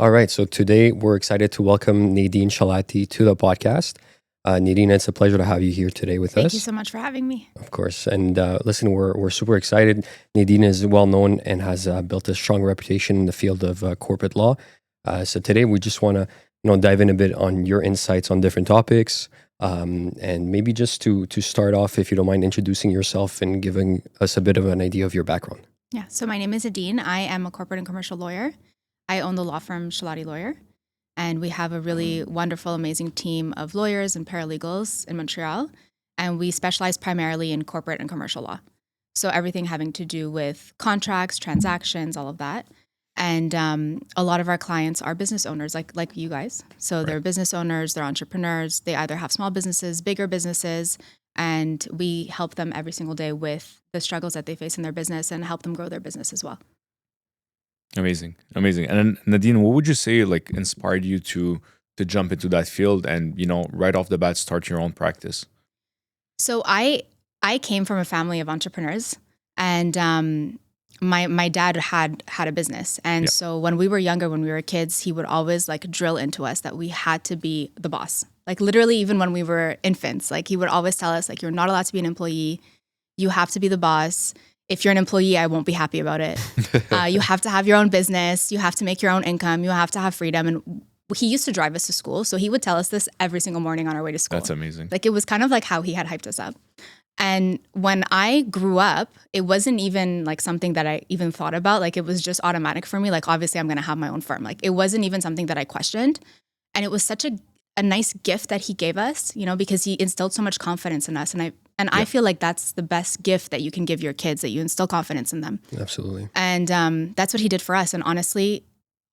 All right, so today we're excited to welcome Nadine Chalati to the podcast. Nadine, it's a pleasure to have you here today with Thank you us. so much for having me. Of course, and listen, we're super excited. Nadine is well known and has built a strong reputation in the field of corporate law. So today we just want to dive in a bit on your insights on different topics, and maybe just to start off, if you don't mind introducing yourself and giving us a bit of an idea of your background. Yeah, so my name is Nadine. I am a corporate and commercial lawyer. I own the law firm Chalati Lawyer, and we have a really wonderful, amazing team of lawyers and paralegals in Montreal, and we specialize primarily in corporate and commercial law. So everything having to do with contracts, transactions, all of that. And a lot of our clients are business owners, like you guys. So they're business owners, they're entrepreneurs. They either have small businesses, bigger businesses, and we help them every single day with the struggles that they face in their business and help them grow their business as well. Amazing. And then Nadine, what would you say inspired you to jump into that field and right off the bat start your own practice? So I came from a family of entrepreneurs, and my dad had a business, and so when we were younger, when we were kids, he would always drill into us that we had to be the boss. Literally, even when we were infants, he would always tell us you're not allowed to be an employee. You have to be the boss. If you're an employee, I won't be happy about it. You have to have your own business. You have to make your own income. You have to have freedom. And he used to drive us to school, so he would tell us this every single morning on our way to school. That's amazing. It was kind of how he had hyped us up. And when I grew up, it wasn't even something that I even thought about. It was just automatic for me. Obviously, I'm going to have my own firm. It wasn't even something that I questioned. And it was such a nice gift that he gave us, because he instilled so much confidence in us. And I feel like that's the best gift that you can give your kids, that you instill confidence in them. Absolutely. And that's what he did for us. And honestly,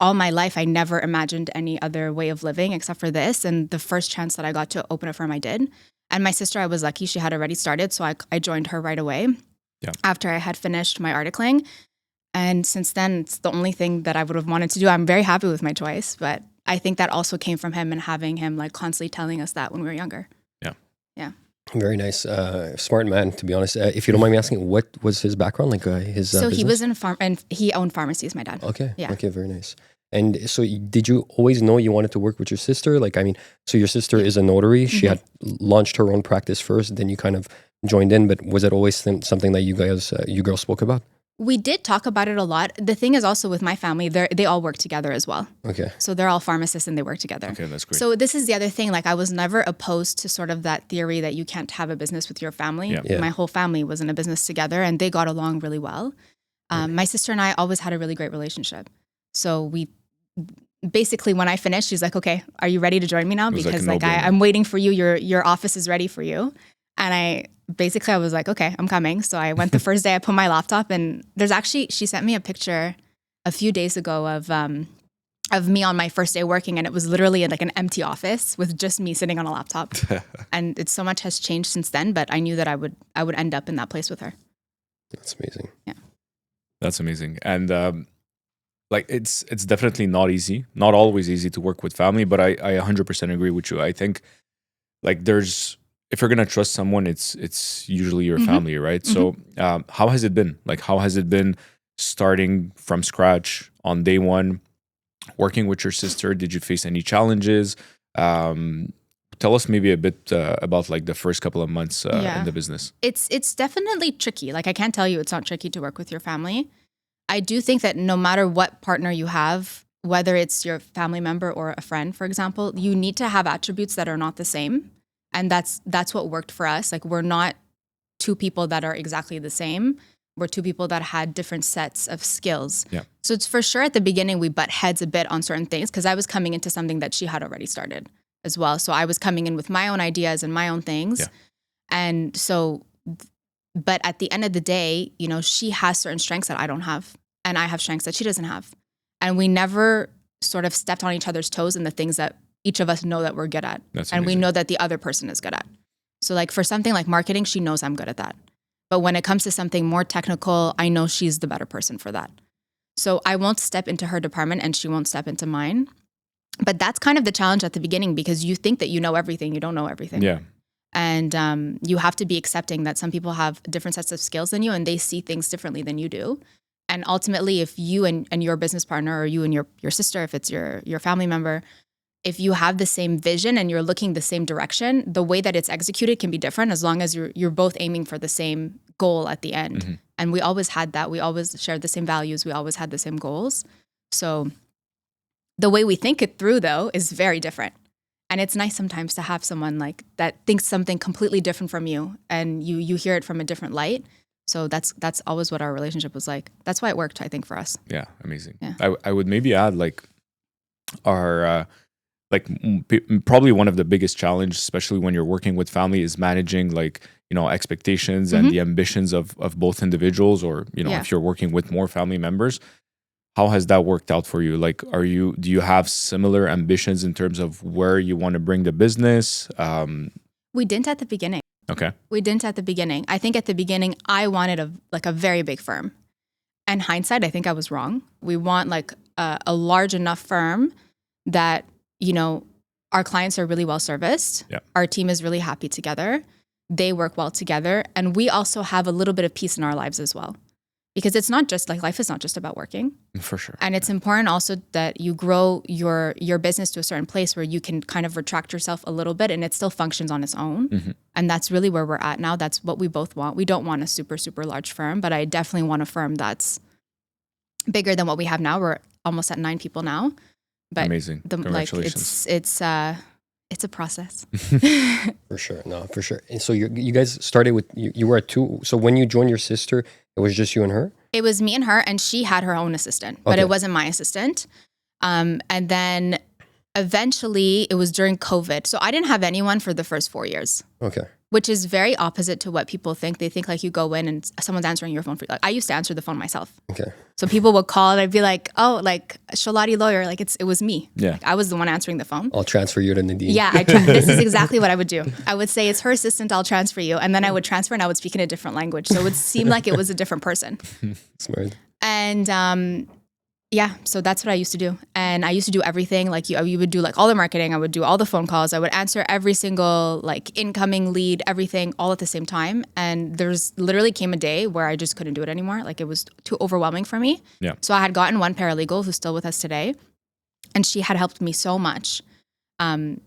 all my life, I never imagined any other way of living except for this. And the first chance that I got to open a firm, I did. And my sister, I was lucky. She had already started. So I joined her right away after I had finished my articling. And since then, it's the only thing that I would have wanted to do. I'm very happy with my choice. But I think that also came from him and having him constantly telling us that when we were younger. Yeah. Very nice. Smart man, to be honest. If you don't mind me asking, what was his background? His So business? he was in and he owned pharmacies, my dad. Okay. Yeah. Okay, very nice. And so did you always know you wanted to work with your sister? So your sister is a notary. She had launched her own practice first, then you kind of joined in, but was it always something that you girls spoke about? We did talk about it a lot. The thing is also with my family, they all work together as well. Okay. So they're all pharmacists and they work together. Okay, that's great. So this is the other thing. I was never opposed to sort of that theory that you can't have a business with your family. Yeah. My whole family was in a business together and they got along really well. My sister and I always had a really great relationship. So we basically, when I finished, she's like, okay, are you ready to join me now? Because I'm waiting for you. Your office is ready for you. And I was like, okay, I'm coming. So I went the first day, I put my laptop, and she sent me a picture a few days ago of me on my first day working. And it was literally an empty office with just me sitting on a laptop. And so much has changed since then, but I knew that I would end up in that place with her. That's amazing. Yeah. That's amazing. And it's definitely not easy, not always easy to work with family, but I 100% agree with you. I think if you're going to trust someone, it's usually your family, right? So how has it been? How has it been starting from scratch on day one, working with your sister? Did you face any challenges? Tell us maybe a bit about the first couple of months in the business. It's definitely tricky. I can't tell you it's not tricky to work with your family. I do think that no matter what partner you have, whether it's your family member or a friend, for example, you need to have attributes that are not the same. And that's what worked for us. We're not two people that are exactly the same. We're two people that had different sets of skills. Yeah. So it's for sure at the beginning, we butt heads a bit on certain things because I was coming into something that she had already started as well. So I was coming in with my own ideas and my own things. Yeah. And so, but at the end of the day, she has certain strengths that I don't have. And I have strengths that she doesn't have. And we never sort of stepped on each other's toes in the things that each of us know that we're good at. That's and amazing. we know that the other person is good at. So for something like marketing, she knows I'm good at that. But when it comes to something more technical, I know she's the better person for that. So I won't step into her department and she won't step into mine. But that's kind of the challenge at the beginning because you think that you know everything. You don't know everything. Yeah. And you have to be accepting that some people have different sets of skills than you and they see things differently than you do. And ultimately, if you and your business partner, or you and your sister, if it's your family member, if you have the same vision and you're looking the same direction, the way that it's executed can be different as long as you're both aiming for the same goal at the end. Mm-hmm. And we always had that. We always shared the same values. We always had the same goals. So the way we think it through, though, is very different. And it's nice sometimes to have someone like that thinks something completely different from you, and you hear it from a different light. So that's always what our relationship was like. That's why it worked, I think, for us. Yeah, amazing. Yeah. I would maybe add like our probably one of the biggest challenges, especially when you're working with family, is managing like, you know, expectations and the ambitions of both individuals, or, you know, if you're working with more family members. How has that worked out for you? Like, do you have similar ambitions in terms of where you want to bring the business? We didn't at the beginning. Okay. We didn't at the beginning. I think at the beginning, I wanted a very big firm. And hindsight, I think I was wrong. We want like a large enough firm that, you know, our clients are really well serviced. Yeah. Our team is really happy together. They work well together. And we also have a little bit of peace in our lives as well. Because it's not just like, life is not just about working. For sure. And it's important also that you grow your business to a certain place where you can kind of retract yourself a little bit and it still functions on its own. Mm-hmm. And that's really where we're at now. That's what we both want. We don't want a super, super large firm, but I definitely want a firm that's bigger than what we have now. We're almost at 9 people now. But amazing. Congratulations. Like it's a process. For sure. No, for sure. And so you guys started with, you were at 2. So when you joined your sister, it was just you and her? It was me and her, and she had her own assistant, but it wasn't my assistant. And then eventually it was during COVID. So I didn't have anyone for the first 4 years. Okay. Which is very opposite to what people think. They think like you go in and someone's answering your phone for you. Like, I used to answer the phone myself. Okay. So people would call and I'd be like, oh, like Chalati Lawyer. Like it was me. Yeah. Like, I was the one answering the phone. I'll transfer you to Nadine. Yeah. This is exactly what I would do. I would say, it's her assistant, I'll transfer you. And then I would transfer and I would speak in a different language. So it would seem like it was a different person. Smart. And yeah, so that's what I used to do. And I used to do everything. Like you would do like all the marketing. I would do all the phone calls. I would answer every single like incoming lead, everything all at the same time. And there's literally came a day where I just couldn't do it anymore. Like it was too overwhelming for me. Yeah. So I had gotten one paralegal who's still with us today. And she had helped me so much. And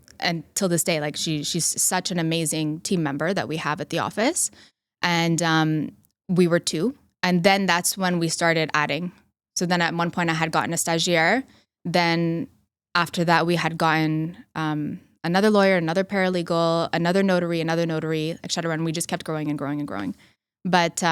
till this day, like she's such an amazing team member that we have at the office. And we were 2. And then that's when we started adding. So then at one point I had gotten a stagiaire. Then after that we had gotten another lawyer, another paralegal, another notary, et cetera. And we just kept growing and growing and growing. But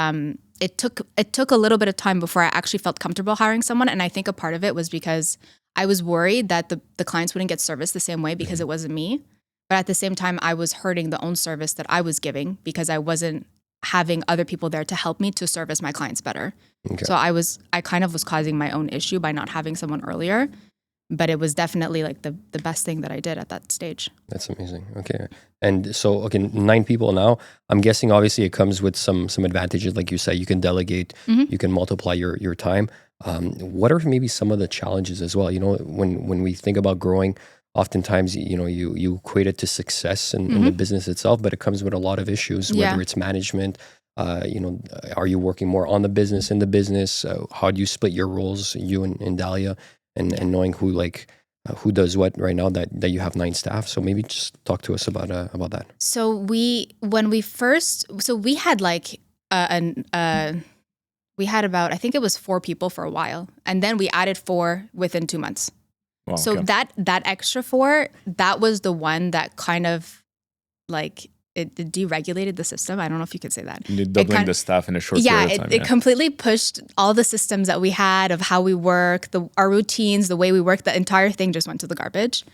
it took a little bit of time before I actually felt comfortable hiring someone. And I think a part of it was because I was worried that the clients wouldn't get service the same way because it wasn't me. But at the same time, I was hurting the own service that I was giving because I wasn't having other people there to help me to service my clients better. Okay. So I kind of was causing my own issue by not having someone earlier, but it was definitely like the best thing that I did at that stage. That's amazing. Okay. And so, okay, 9 people now. I'm guessing obviously it comes with some advantages. Like you said, you can delegate, you can multiply your time. What are maybe some of the challenges as well? You know, when we think about growing, oftentimes, you know, you equate it to success in the business itself, but it comes with a lot of issues, whether it's management, you know, are you working more on the business, in the business? How do you split your roles, you and Dalia, and knowing who does what right now that you have 9 staff? So maybe just talk to us about that. So we had like we had about, I think it was 4 people for a while, and then we added 4 within 2 months. Wow, so okay. that extra 4, that was the one that kind of like it deregulated the system. I don't know if you could say that. You're doubling the staff in a short period of time. It completely pushed all the systems that we had of how we work, our routines, the way we work. The entire thing just went to the garbage.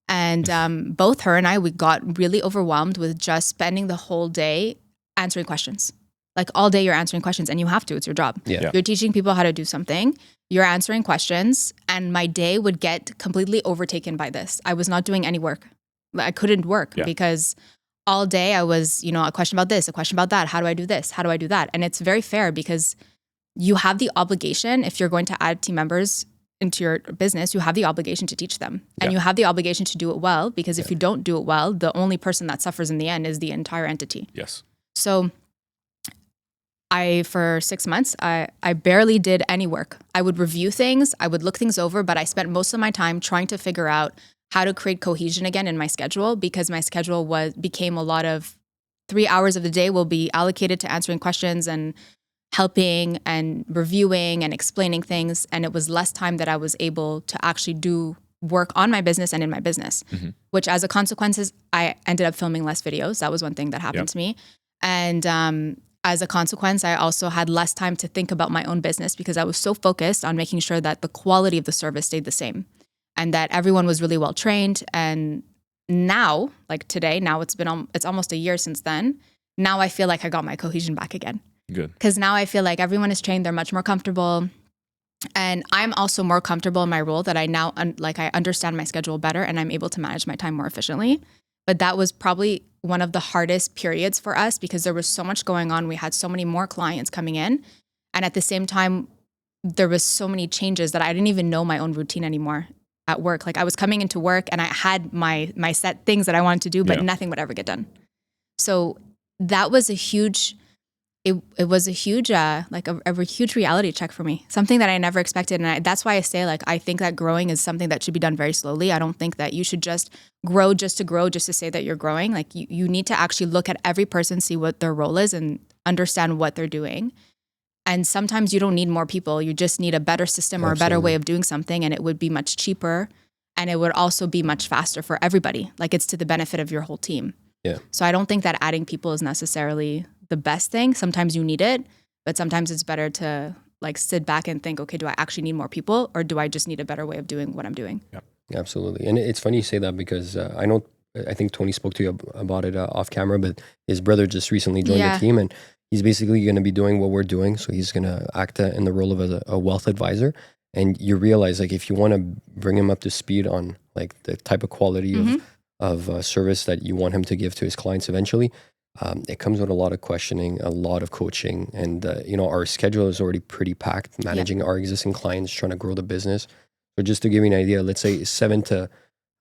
And both her and I, we got really overwhelmed with just spending the whole day answering questions. Like all day you're answering questions, and you have to, it's your job. Yeah. You're teaching people how to do something, you're answering questions, and my day would get completely overtaken by this. I was not doing any work. I couldn't work because all day I was, you know, a question about this, a question about that. How do I do this? How do I do that? And it's very fair because you have the obligation, if you're going to add team members into your business, you have the obligation to teach them. And you have the obligation to do it well, because if you don't do it well, the only person that suffers in the end is the entire entity. Yes. So for 6 months, I barely did any work. I would review things, I would look things over, but I spent most of my time trying to figure out how to create cohesion again in my schedule, because my schedule became a lot of 3 hours of the day will be allocated to answering questions and helping and reviewing and explaining things. And it was less time that I was able to actually do work on my business and in my business, which as a consequence, I ended up filming less videos. That was one thing that happened to me. And as a consequence, I also had less time to think about my own business because I was so focused on making sure that the quality of the service stayed the same and that everyone was really well trained. And now, like today, now it's almost a year since then. Now I feel like I got my cohesion back again. Good. Because now I feel like everyone is trained. They're much more comfortable. And I'm also more comfortable in my role that I now, I understand my schedule better and I'm able to manage my time more efficiently. But that was probably one of the hardest periods for us because there was so much going on. We had so many more clients coming in. And at the same time, there was so many changes that I didn't even know my own routine anymore at work. Like I was coming into work and I had my set things that I wanted to do, but nothing would ever get done. So that was a huge... It was a huge, a huge reality check for me, something that I never expected. And that's why I say, I think that growing is something that should be done very slowly. I don't think that you should just grow just to say that you're growing. Like you need to actually look at every person, see what their role is and understand what they're doing. And sometimes you don't need more people. You just need a better system or a better way of doing something. And it would be much cheaper. And it would also be much faster for everybody. Like it's to the benefit of your whole team. Yeah. So I don't think that adding people is necessarily the best thing. Sometimes you need it, but sometimes it's better to sit back and think, okay, do I actually need more people or do I just need a better way of doing what I'm doing? Yeah, absolutely. And it's funny you say that because I think Tony spoke to you about it off camera, but his brother just recently joined the team and he's basically going to be doing what we're doing. So he's going to act in the role of a wealth advisor. And you realize if you want to bring him up to speed on the type of quality of service that you want him to give to his clients eventually, it comes with a lot of questioning, a lot of coaching, and our schedule is already pretty packed. Managing our existing clients, trying to grow the business. So just to give you an idea, let's say 7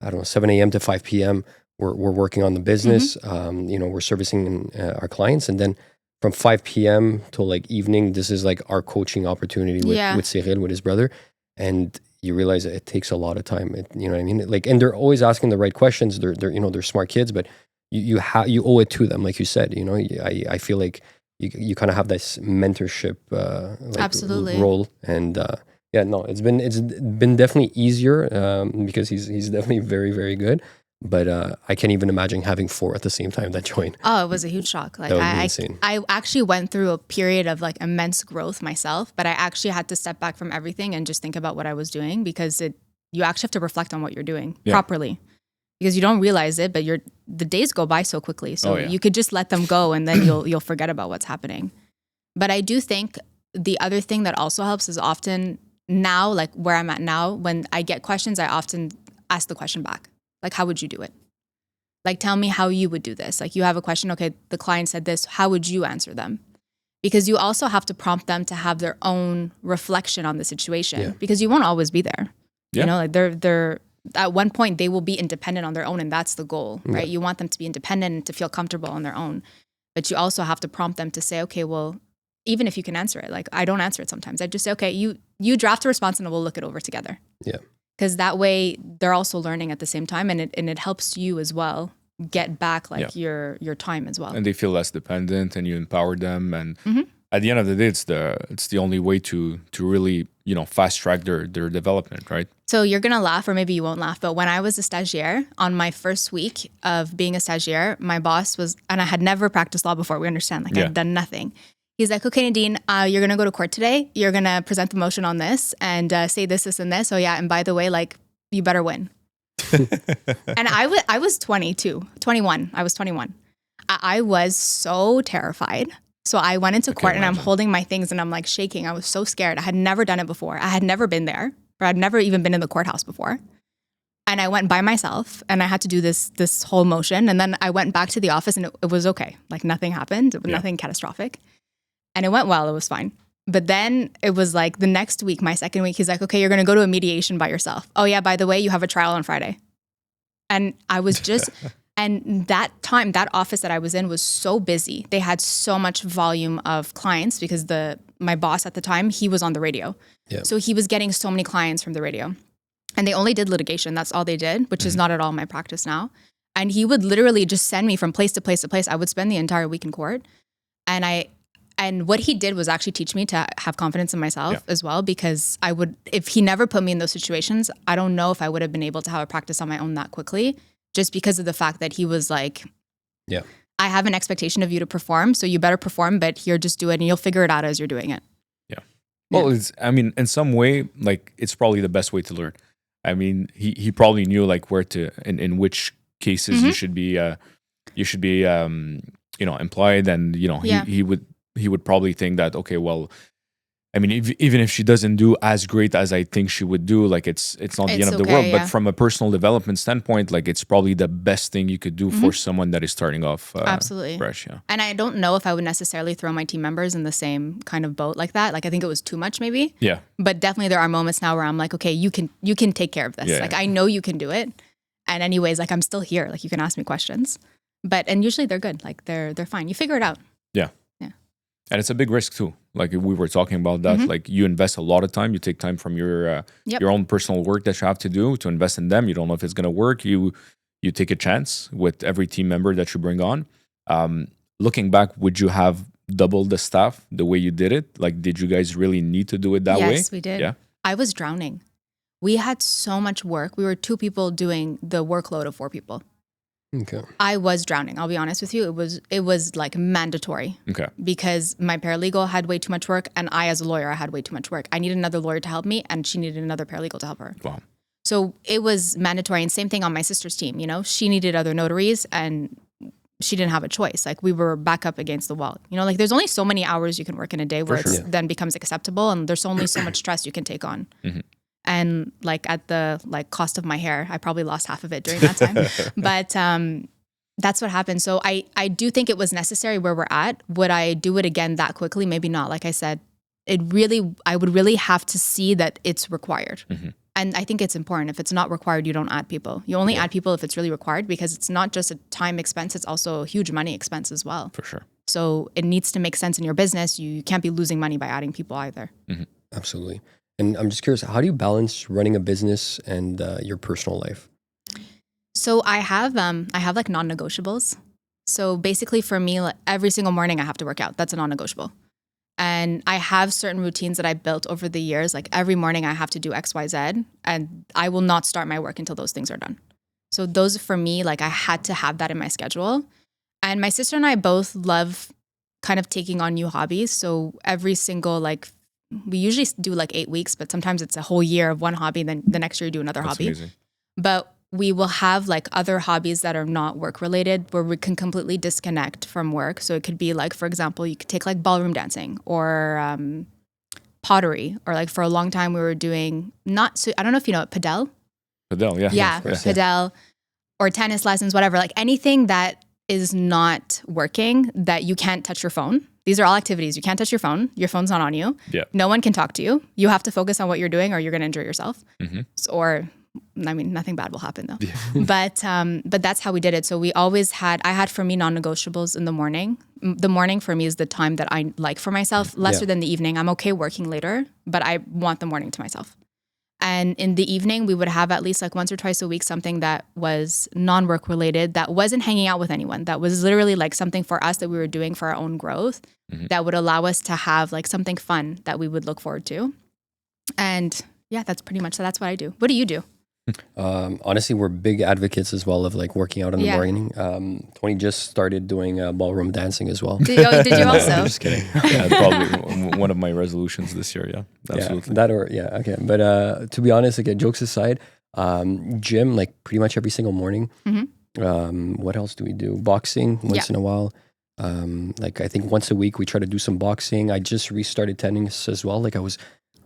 a.m. to 5 p.m. We're working on the business. We're servicing our clients, and then from 5 p.m. till evening, this is our coaching opportunity with Cyril, with his brother, and you realize it takes a lot of time. You know what I mean? And they're always asking the right questions. They're smart kids, but you owe it to them, like you said. I feel like you kind of have this mentorship absolutely role, and it's been definitely easier because he's definitely very, very good. But I can't even imagine having 4 at the same time that joined. Oh, it was a huge shock. That would be insane. I actually went through a period of immense growth myself, but I actually had to step back from everything and just think about what I was doing because you actually have to reflect on what you're doing properly. Because you don't realize it, but the days go by so quickly. So you could just let them go and then you'll forget about what's happening. But I do think the other thing that also helps is often now, where I'm at now, when I get questions, I often ask the question back. How would you do it? Tell me how you would do this. You have a question, okay, the client said this, how would you answer them? Because you also have to prompt them to have their own reflection on the situation because you won't always be there. Yeah. They're at one point they will be independent on their own and that's the goal, right? You want them to be independent and to feel comfortable on their own. But you also have to prompt them to say, okay, well, even if you can answer it, I don't answer it sometimes. I just say, okay, you draft a response and we'll look it over together. Yeah. Because that way they're also learning at the same time and it helps you as well get back your time as well. And they feel less dependent and you empower them. And at the end of the day, it's the only way to really, fast track their development, right? So you're going to laugh or maybe you won't laugh. But when I was a stagiaire, on my first week of being a stagiaire, my boss was, and I had never practiced law before, we understand, I'd done nothing. He's like, okay, Nadine, you're going to go to court today. You're going to present the motion on this and say this, this, and this. Oh yeah. And by the way, you better win. And I was 21. I was 21. I was so terrified. So I went into court and I'm holding my things and I'm shaking. I was so scared. I had never done it before. I had never been there, or I'd never even been in the courthouse before. And I went by myself and I had to do this whole motion. And then I went back to the office and it was okay. Nothing happened. It was nothing catastrophic. And it went well. It was fine. But then it was the next week, my second week, he's like, okay, you're going to go to a mediation by yourself. Oh yeah, by the way, you have a trial on Friday. And I was just And that time, that office that I was in was so busy. They had so much volume of clients because my boss at the time, he was on the radio. Yeah. So he was getting so many clients from the radio. And they only did litigation. That's all they did, which is not at all my practice now. And he would literally just send me from place to place to place. I would spend the entire week in court. And what he did was actually teach me to have confidence in myself as well, because if he never put me in those situations, I don't know if I would have been able to have a practice on my own that quickly, just because of the fact that he was like, I have an expectation of you to perform, so you better perform, but here, just do it and you'll figure it out as you're doing it. Yeah. Well, in some way, like, it's probably the best way to learn. I mean, he probably knew like where to, in which cases you should be employed, and he would probably think that, okay, well, I mean, even if she doesn't do as great as I think she would do, like it's not the end of the world. But from a personal development standpoint, like it's probably the best thing you could do for someone that is starting off absolutely fresh. Yeah. And I don't know if I would necessarily throw my team members in the same kind of boat like that. Like I think it was too much maybe. Yeah. But definitely there are moments now where I'm like, okay, you can take care of this. Yeah, like I know you can do it. And anyways, like I'm still here. Like you can ask me questions. And usually they're good. Like they're fine. You figure it out. Yeah. Yeah. And it's a big risk too. Like we were talking about that. Like you invest a lot of time. You take time from your own personal work that you have to do to invest in them. You don't know if it's gonna work. You take a chance with every team member that you bring on. Looking back, would you have doubled the staff the way you did it? Like, did you guys really need to do it that way? Yes, we did. Yeah. I was drowning. We had so much work. We were 2 people doing the workload of 4 people. Okay. I was drowning. I'll be honest with you. It was like mandatory. Okay. Because my paralegal had way too much work, and I, as a lawyer, I had way too much work. I needed another lawyer to help me, and she needed another paralegal to help her. Wow. So it was mandatory. And same thing on my sister's team. You know, she needed other notaries, and she didn't have a choice. Like we were back up against the wall. You know, like there's only so many hours you can work in a day where then becomes acceptable, and there's only so much stress you can take on. And like at the cost of my hair, I probably lost half of it during that time. But that's what happened. So I do think it was necessary where we're at. Would I do it again that quickly? Maybe not. Like I said, I would really have to see that it's required. And I think it's important. If it's not required, you don't add people. You only add people if it's really required, because it's not just a time expense, it's also a huge money expense as well. For sure. So it needs to make sense in your business. You can't be losing money by adding people either. Absolutely. And I'm just curious, how do you balance running a business and your personal life? So I have like non-negotiables. So basically for me, like, every single morning I have to work out. That's a non-negotiable. And I have certain routines that I built over the years. Like every morning I have to do X, Y, Z, and I will not start my work until those things are done. So those for me, like I had to have that in my schedule. And my sister and I both love kind of taking on new hobbies. So every single, like, we usually do like 8 weeks, but sometimes it's a whole year of one hobby. Then the next year you do another hobby. Amazing. But we will have like other hobbies that are not work related, where we can completely disconnect from work. So it could be like, for example, you could take like ballroom dancing or pottery, or like for a long time we were doing I don't know if you know it, padel. Padel, yeah. Yeah, padel or tennis lessons, whatever. Like anything that is not working, that you can't touch your phone. These are all activities. You can't touch your phone. Your phone's not on you. Yeah. No one can talk to you. You have to focus on what you're doing, or you're going to injure yourself. I mean, nothing bad will happen though. But that's how we did it. So I had for me non-negotiables in the morning. The morning for me is the time that I like for myself, lesser than the evening. I'm okay working later, but I want the morning to myself. And in the evening, we would have at least like once or twice a week something that was non-work related, that wasn't hanging out with anyone, that was literally like something for us that we were doing for our own growth, that would allow us to have like something fun that we would look forward to. And yeah, that's pretty much, so that's what I do. What do you do? Honestly, we're big advocates as well of like working out in the morning. Tony just started doing ballroom dancing as well. Did you also? I'm just kidding. Yeah, probably one of my resolutions this year. Yeah, absolutely. Okay. But to be honest, again, jokes aside, gym like pretty much every single morning. What else do we do? Boxing once in a while. Like I think once a week we try to do some boxing. I just restarted tennis as well. Like I was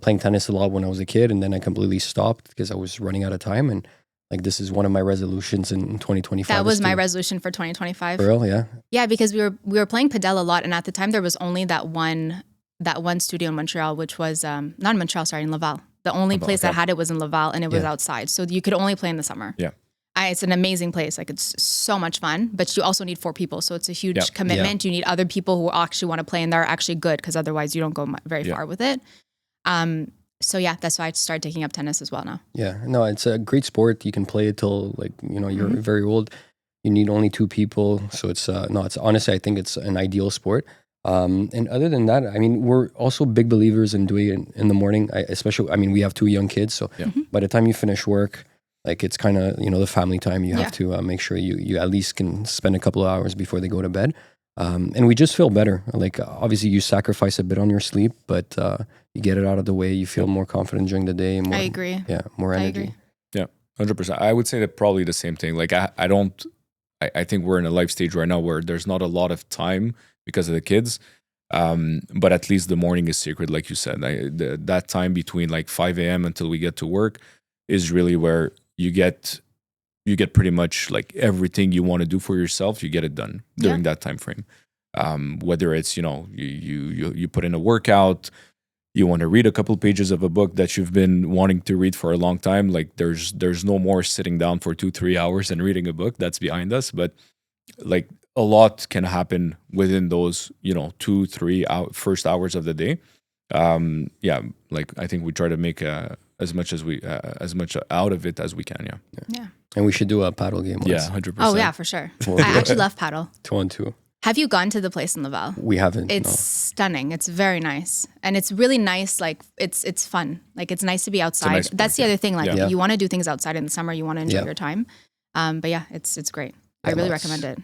playing tennis a lot when I was a kid, and then I completely stopped because I was running out of time. And like this is one of my resolutions in 2025. That was my resolution for 2025. For real, yeah. Yeah, because we were playing padel a lot, and at the time there was only that one studio in Montreal, which was not in Montreal, sorry, in Laval. The only place that had it was in Laval, and it was outside, so you could only play in the summer. Yeah. It's an amazing place. Like it's so much fun, but you also need 4 people. So it's a huge Yep. commitment. You need other people who actually want to play and they're actually good, because otherwise you don't go very far with it. So yeah, that's why I started taking up tennis as well now. Yeah, no, it's a great sport. You can play it till like, you're very old. You need only 2 people. So it's it's honestly, I think it's an ideal sport. And other than that, I mean, we're also big believers in doing it in the morning. Especially, I mean, we have 2 young kids. So by the time you finish work, like it's kind of, the family time. You have to make sure you at least can spend a couple of hours before they go to bed. And we just feel better. Like obviously you sacrifice a bit on your sleep, but you get it out of the way. You feel more confident during the day. More, I agree. Yeah, more energy. I agree. Yeah, 100%. I would say that probably the same thing. Like I think we're in a life stage right now where there's not a lot of time because of the kids. But at least the morning is sacred, like you said. That time between like 5 a.m. until we get to work is really where you get pretty much like everything you want to do for yourself. You get it done during that time frame. Whether it's you put in a workout, you want to read a couple pages of a book that you've been wanting to read for a long time. Like there's no more sitting down for 2-3 hours and reading a book. That's behind us. But like a lot can happen within those 2-3 first hours of the day. Like I think we try to make as much out of it as we can. Yeah. And we should do a paddle game. Yeah, 100%. Oh yeah, for sure. I actually love paddle. 2-on-2. Have you gone to the place in Laval? We haven't. It's stunning. It's very nice. And it's really nice. Like it's fun. Like it's nice to be outside. nice That's the other thing. Like you want to do things outside in the summer. You want to enjoy your time. But yeah, it's great. I really recommend it.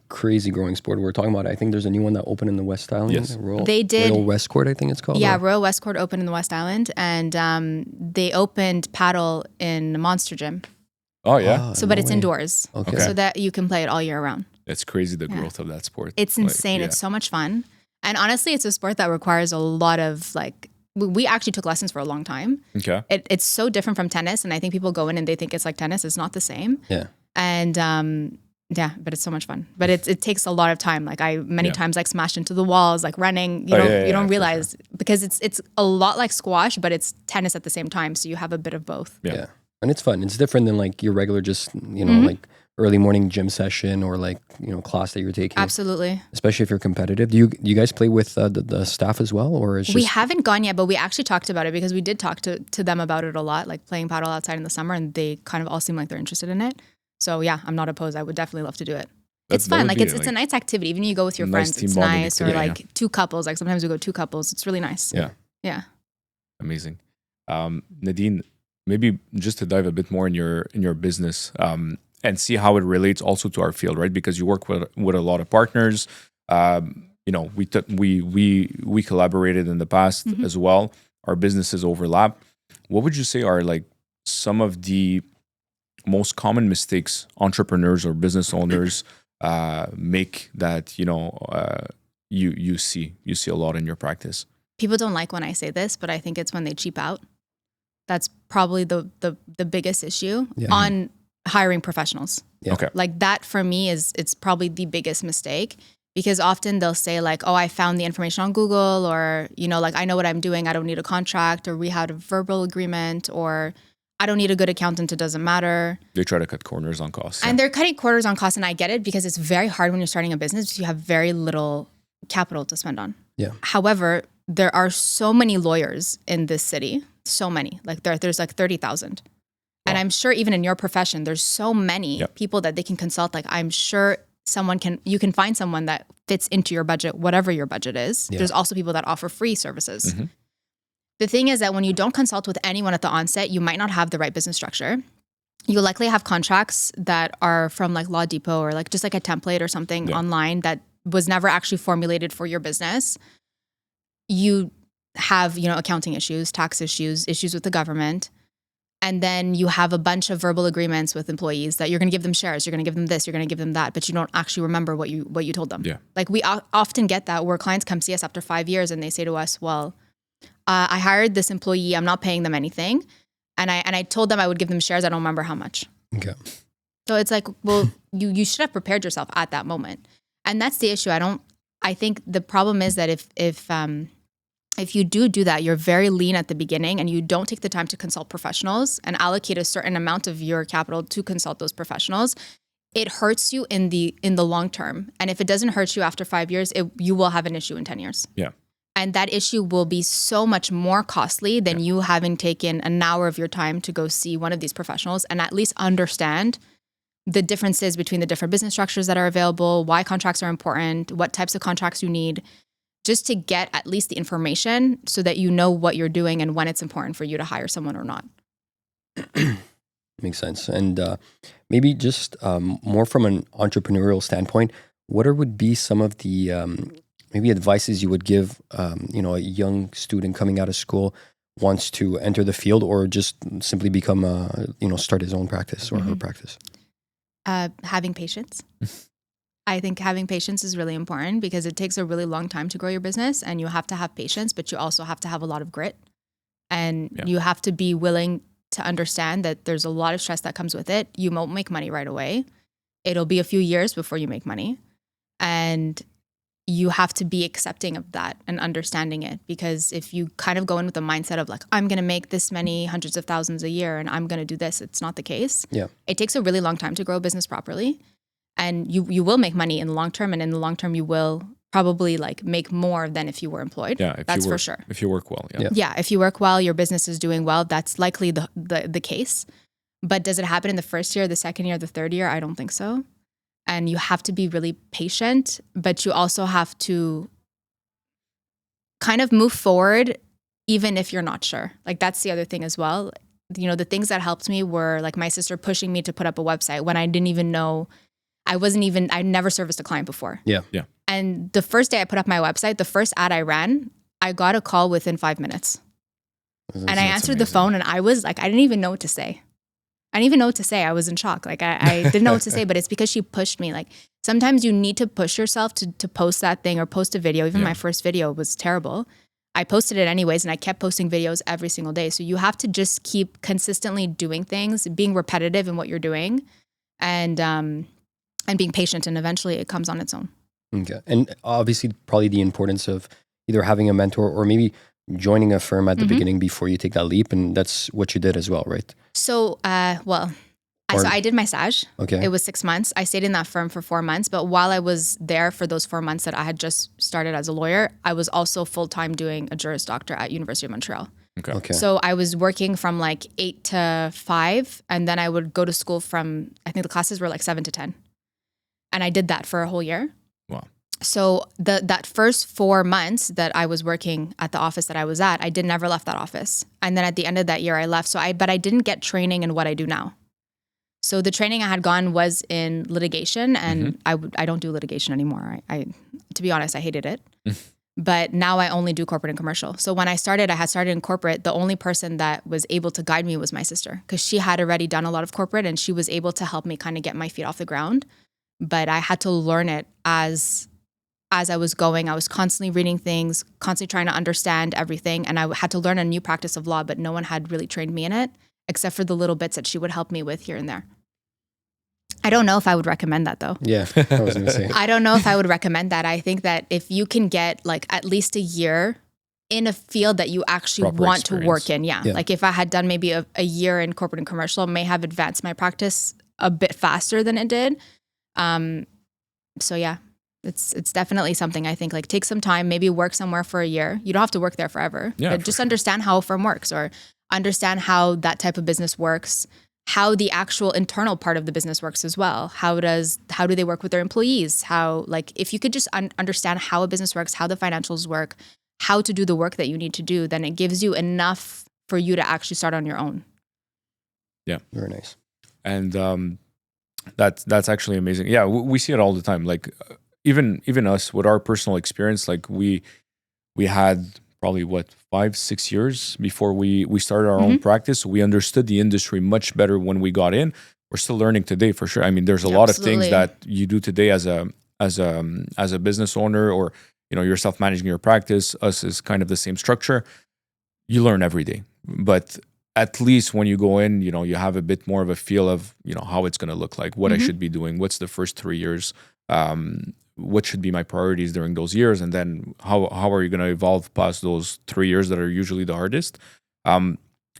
Crazy growing sport we're talking about. I think there's a new one that opened in the West Island. Yes. Royal West Court, I think it's called. Yeah, Royal West Court opened in the West Island, and they opened paddle in the Monster Gym. Oh yeah. But it's indoors. Okay. So that you can play it all year round. It's crazy the growth of that sport. It's insane. It's so much fun. And honestly, it's a sport that requires a lot of like, we actually took lessons for a long time. Okay. It's so different from tennis. And I think people go in and they think it's like tennis. It's not the same. Yeah. And but it's so much fun. But it takes a lot of time. Like I many times like smashed into the walls, like running. You don't realize because it's a lot like squash, but it's tennis at the same time. So you have a bit of both. Yeah. And it's fun. It's different than like your regular just, like early morning gym session or like, class that you're taking. Absolutely. Especially if you're competitive. Do you guys play with the staff as well? Or is we haven't gone yet, but we actually talked about it because we did talk to them about it a lot, like playing paddle outside in the summer, and they kind of all seem like they're interested in it. So yeah, I'm not opposed. I would definitely love to do it. It's fun. Like it's a nice activity. Even you go with your friends, it's nice. Or like 2 couples. Like sometimes we go 2 couples. It's really nice. Yeah. Yeah. Amazing. Nadine, maybe just to dive a bit more in your business and see how it relates also to our field, right? Because you work with a lot of partners. We collaborated in the past as well. Our businesses overlap. What would you say are like some of the most common mistakes entrepreneurs or business owners make that you see a lot in your practice? People don't like when I say this, but I think it's when they cheap out. That's probably the biggest issue on hiring professionals. Yeah. Okay. Like that for me it's probably the biggest mistake, because often they'll say like, oh, I found the information on Google, or, like I know what I'm doing. I don't need a contract, or we had a verbal agreement, or I don't need a good accountant. It doesn't matter. They try to cut corners on costs. And they're cutting corners on costs. And I get it, because it's very hard when you're starting a business because you have very little capital to spend on. Yeah. However, there are so many lawyers in this city. So many. Like there's like 30,000. And I'm sure even in your profession, there's so many people that they can consult. Like I'm sure you can find someone that fits into your budget, whatever your budget is. Yeah. There's also people that offer free services. Mm-hmm. The thing is that when you don't consult with anyone at the onset, you might not have the right business structure. You likely have contracts that are from like Law Depot, or like just like a template or something online that was never actually formulated for your business. You have, accounting issues, tax issues with the government. And then you have a bunch of verbal agreements with employees that you're going to give them shares, you're going to give them this, you're going to give them that, but you don't actually remember what you told them. Yeah. Like we often get that where clients come see us after 5 years and they say to us, well, I hired this employee, I'm not paying them anything. And I told them I would give them shares, I don't remember how much. Okay. So it's like, well, you should have prepared yourself at that moment. And that's the issue. I think the problem is that if if you do that, you're very lean at the beginning and you don't take the time to consult professionals and allocate a certain amount of your capital to consult those professionals, it hurts you in the long term. And if it doesn't hurt you after 5 years, you will have an issue in 10 years. Yeah. And that issue will be so much more costly than you having taken an hour of your time to go see one of these professionals and at least understand the differences between the different business structures that are available, why contracts are important, what types of contracts you need, just to get at least the information so that you know what you're doing and when it's important for you to hire someone or not. Makes sense. And maybe just more from an entrepreneurial standpoint, what would be some of the maybe advices you would give, a young student coming out of school wants to enter the field or just simply become, start his own practice or her practice? Having patience. I think having patience is really important because it takes a really long time to grow your business and you have to have patience, but you also have to have a lot of grit and you have to be willing to understand that there's a lot of stress that comes with it. You won't make money right away. It'll be a few years before you make money. And you have to be accepting of that and understanding it, because if you kind of go in with the mindset of like, I'm going to make this many hundreds of thousands a year and I'm going to do this, it's not the case. Yeah. It takes a really long time to grow a business properly, and you will make money in the long term, and in the long term you will probably like make more than if you were employed. Yeah, that's for sure. If you work well, yeah. If you work well, your business is doing well, that's likely the case. But does it happen in the first year, the second year, the third year? I don't think so. And you have to be really patient, but you also have to kind of move forward even if you're not sure. Like that's the other thing as well. The things that helped me were like my sister pushing me to put up a website when I didn't even know. I never serviced a client before. Yeah. Yeah. And the first day I put up my website, the first ad I ran, I got a call within 5 minutes. And I answered the phone and I was like, I didn't even know what to say. I was in shock. Like I didn't know what to say, but it's because she pushed me. Like sometimes you need to push yourself to post that thing or post a video. Even my first video was terrible. I posted it anyways, and I kept posting videos every single day. So you have to just keep consistently doing things, being repetitive in what you're doing, and being patient, and eventually it comes on its own. Okay. And obviously probably the importance of either having a mentor or maybe joining a firm at the beginning before you take that leap. And that's what you did as well, right? So, so I did my stage. Okay. It was 6 months. I stayed in that firm for 4 months. But while I was there for those 4 months that I had just started as a lawyer, I was also full-time doing a Juris Doctor at University of Montreal. Okay. So I was working from like 8 to 5. And then I would go to school from, I think the classes were like 7 to 10. And I did that for a whole year. Wow. So that first 4 months that I was working at the office that I was at, I never left that office. And then at the end of that year, I left. But I didn't get training in what I do now. So the training I had gone was in litigation, and I don't do litigation anymore. I to be honest, I hated it. But now I only do corporate and commercial. So when I had started in corporate, the only person that was able to guide me was my sister, because she had already done a lot of corporate and she was able to help me kind of get my feet off the ground. But I had to learn it as I was going. I was constantly reading things, constantly trying to understand everything. And I had to learn a new practice of law, but no one had really trained me in it, except for the little bits that she would help me with here and there. I don't know if I would recommend that though. Yeah, I was going to say. I don't know if I would recommend that. I think that if you can get like at least a year in a field that you actually Proper want experience. To work in. Yeah. Like if I had done maybe a year in corporate and commercial, it may have advanced my practice a bit faster than it did. So yeah, it's definitely something. I think like take some time, maybe work somewhere for a year. You don't have to work there forever, but just understand how a firm works, or understand how that type of business works, how the actual internal part of the business works as well. How do they work with their employees? How, like, if you could just understand how a business works, how the financials work, how to do the work that you need to do, then it gives you enough for you to actually start on your own. Yeah. Very nice. And that's actually amazing. Yeah, we see it all the time. Like even us with our personal experience, like we had probably 5-6 years before we started our own practice. We understood the industry much better when we got in. We're still learning today for sure. I mean, there's a lot of things that you do today as a business owner, or you're self-managing your practice. Us is kind of the same structure. You learn every day, but at least when you go in, you have a bit more of a feel of, how it's going to look like, what I should be doing, what's the first 3 years, what should be my priorities during those years, and then how are you going to evolve past those 3 years that are usually the hardest.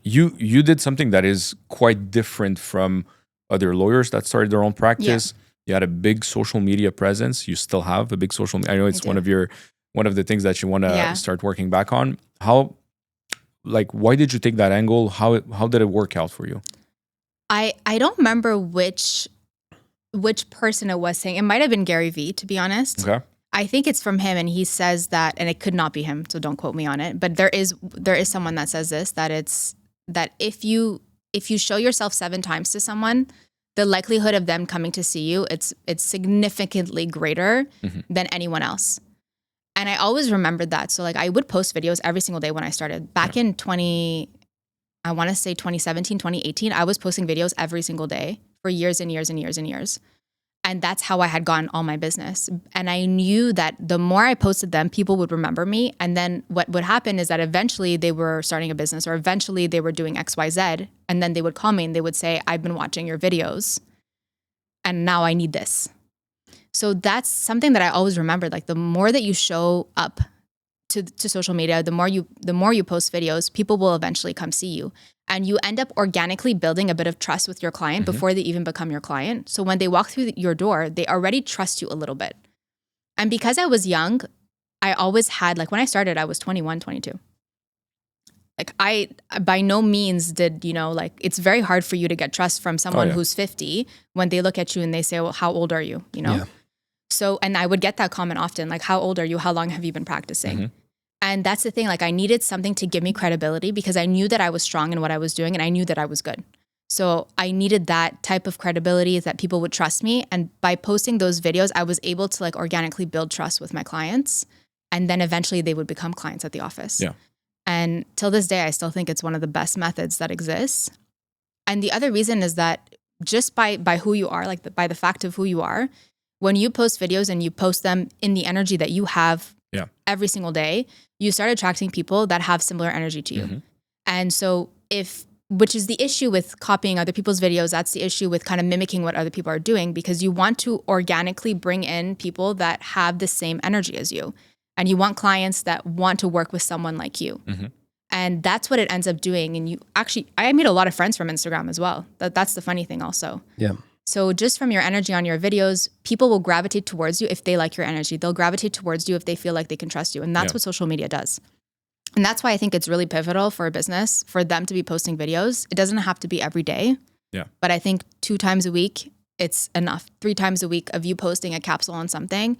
You did something that is quite different from other lawyers that started their own practice. You had a big social media presence. You still have a big social media. I know it's one of the things that you want to start working back on. How, like, why did you take that angle? How did it work out for you? I don't remember which person it was saying. It might have been Gary Vee, to be honest. Okay. I think it's from him, and he says that, and it could not be him, so don't quote me on it. But there is someone that says this, that if you show yourself 7 times to someone, the likelihood of them coming to see you, it's significantly greater than anyone else. And I always remembered that. So like I would post videos every single day when I started. Back in 2017, 2018, I was posting videos every single day for years and years and years and years. And that's how I had gotten all my business. And I knew that the more I posted them, people would remember me. And then what would happen is that eventually they were starting a business, or eventually they were doing XYZ. And then they would call me and they would say, I've been watching your videos and now I need this. So that's something that I always remembered. Like the more that you show up to social media, the more you post videos, people will eventually come see you. And you end up organically building a bit of trust with your client before they even become your client. So when they walk through your door, they already trust you a little bit. And because I was young, I always had, like when I started, I was 21, 22. Like I, by no means did, like it's very hard for you to get trust from someone who's 50 when they look at you and they say, well, how old are you? Yeah. So, and I would get that comment often, like, how old are you? How long have you been practicing? And that's the thing, like I needed something to give me credibility because I knew that I was strong in what I was doing and I knew that I was good. So I needed that type of credibility that people would trust me. And by posting those videos, I was able to like organically build trust with my clients. And then eventually they would become clients at the office. Yeah. And till this day, I still think it's one of the best methods that exists. And the other reason is that just by who you are, like by the fact of who you are, when you post videos and you post them in the energy that you have every single day, you start attracting people that have similar energy to you. And so which is the issue with copying other people's videos, that's the issue with kind of mimicking what other people are doing, because you want to organically bring in people that have the same energy as you. And you want clients that want to work with someone like you. And that's what it ends up doing. And I made a lot of friends from Instagram as well. That's the funny thing also. Yeah. So just from your energy on your videos, people will gravitate towards you if they like your energy. They'll gravitate towards you if they feel like they can trust you. And that's what social media does. And that's why I think it's really pivotal for a business, for them to be posting videos. It doesn't have to be every day. Yeah. But I think 2 times a week, it's enough. 3 times a week of you posting a capsule on something,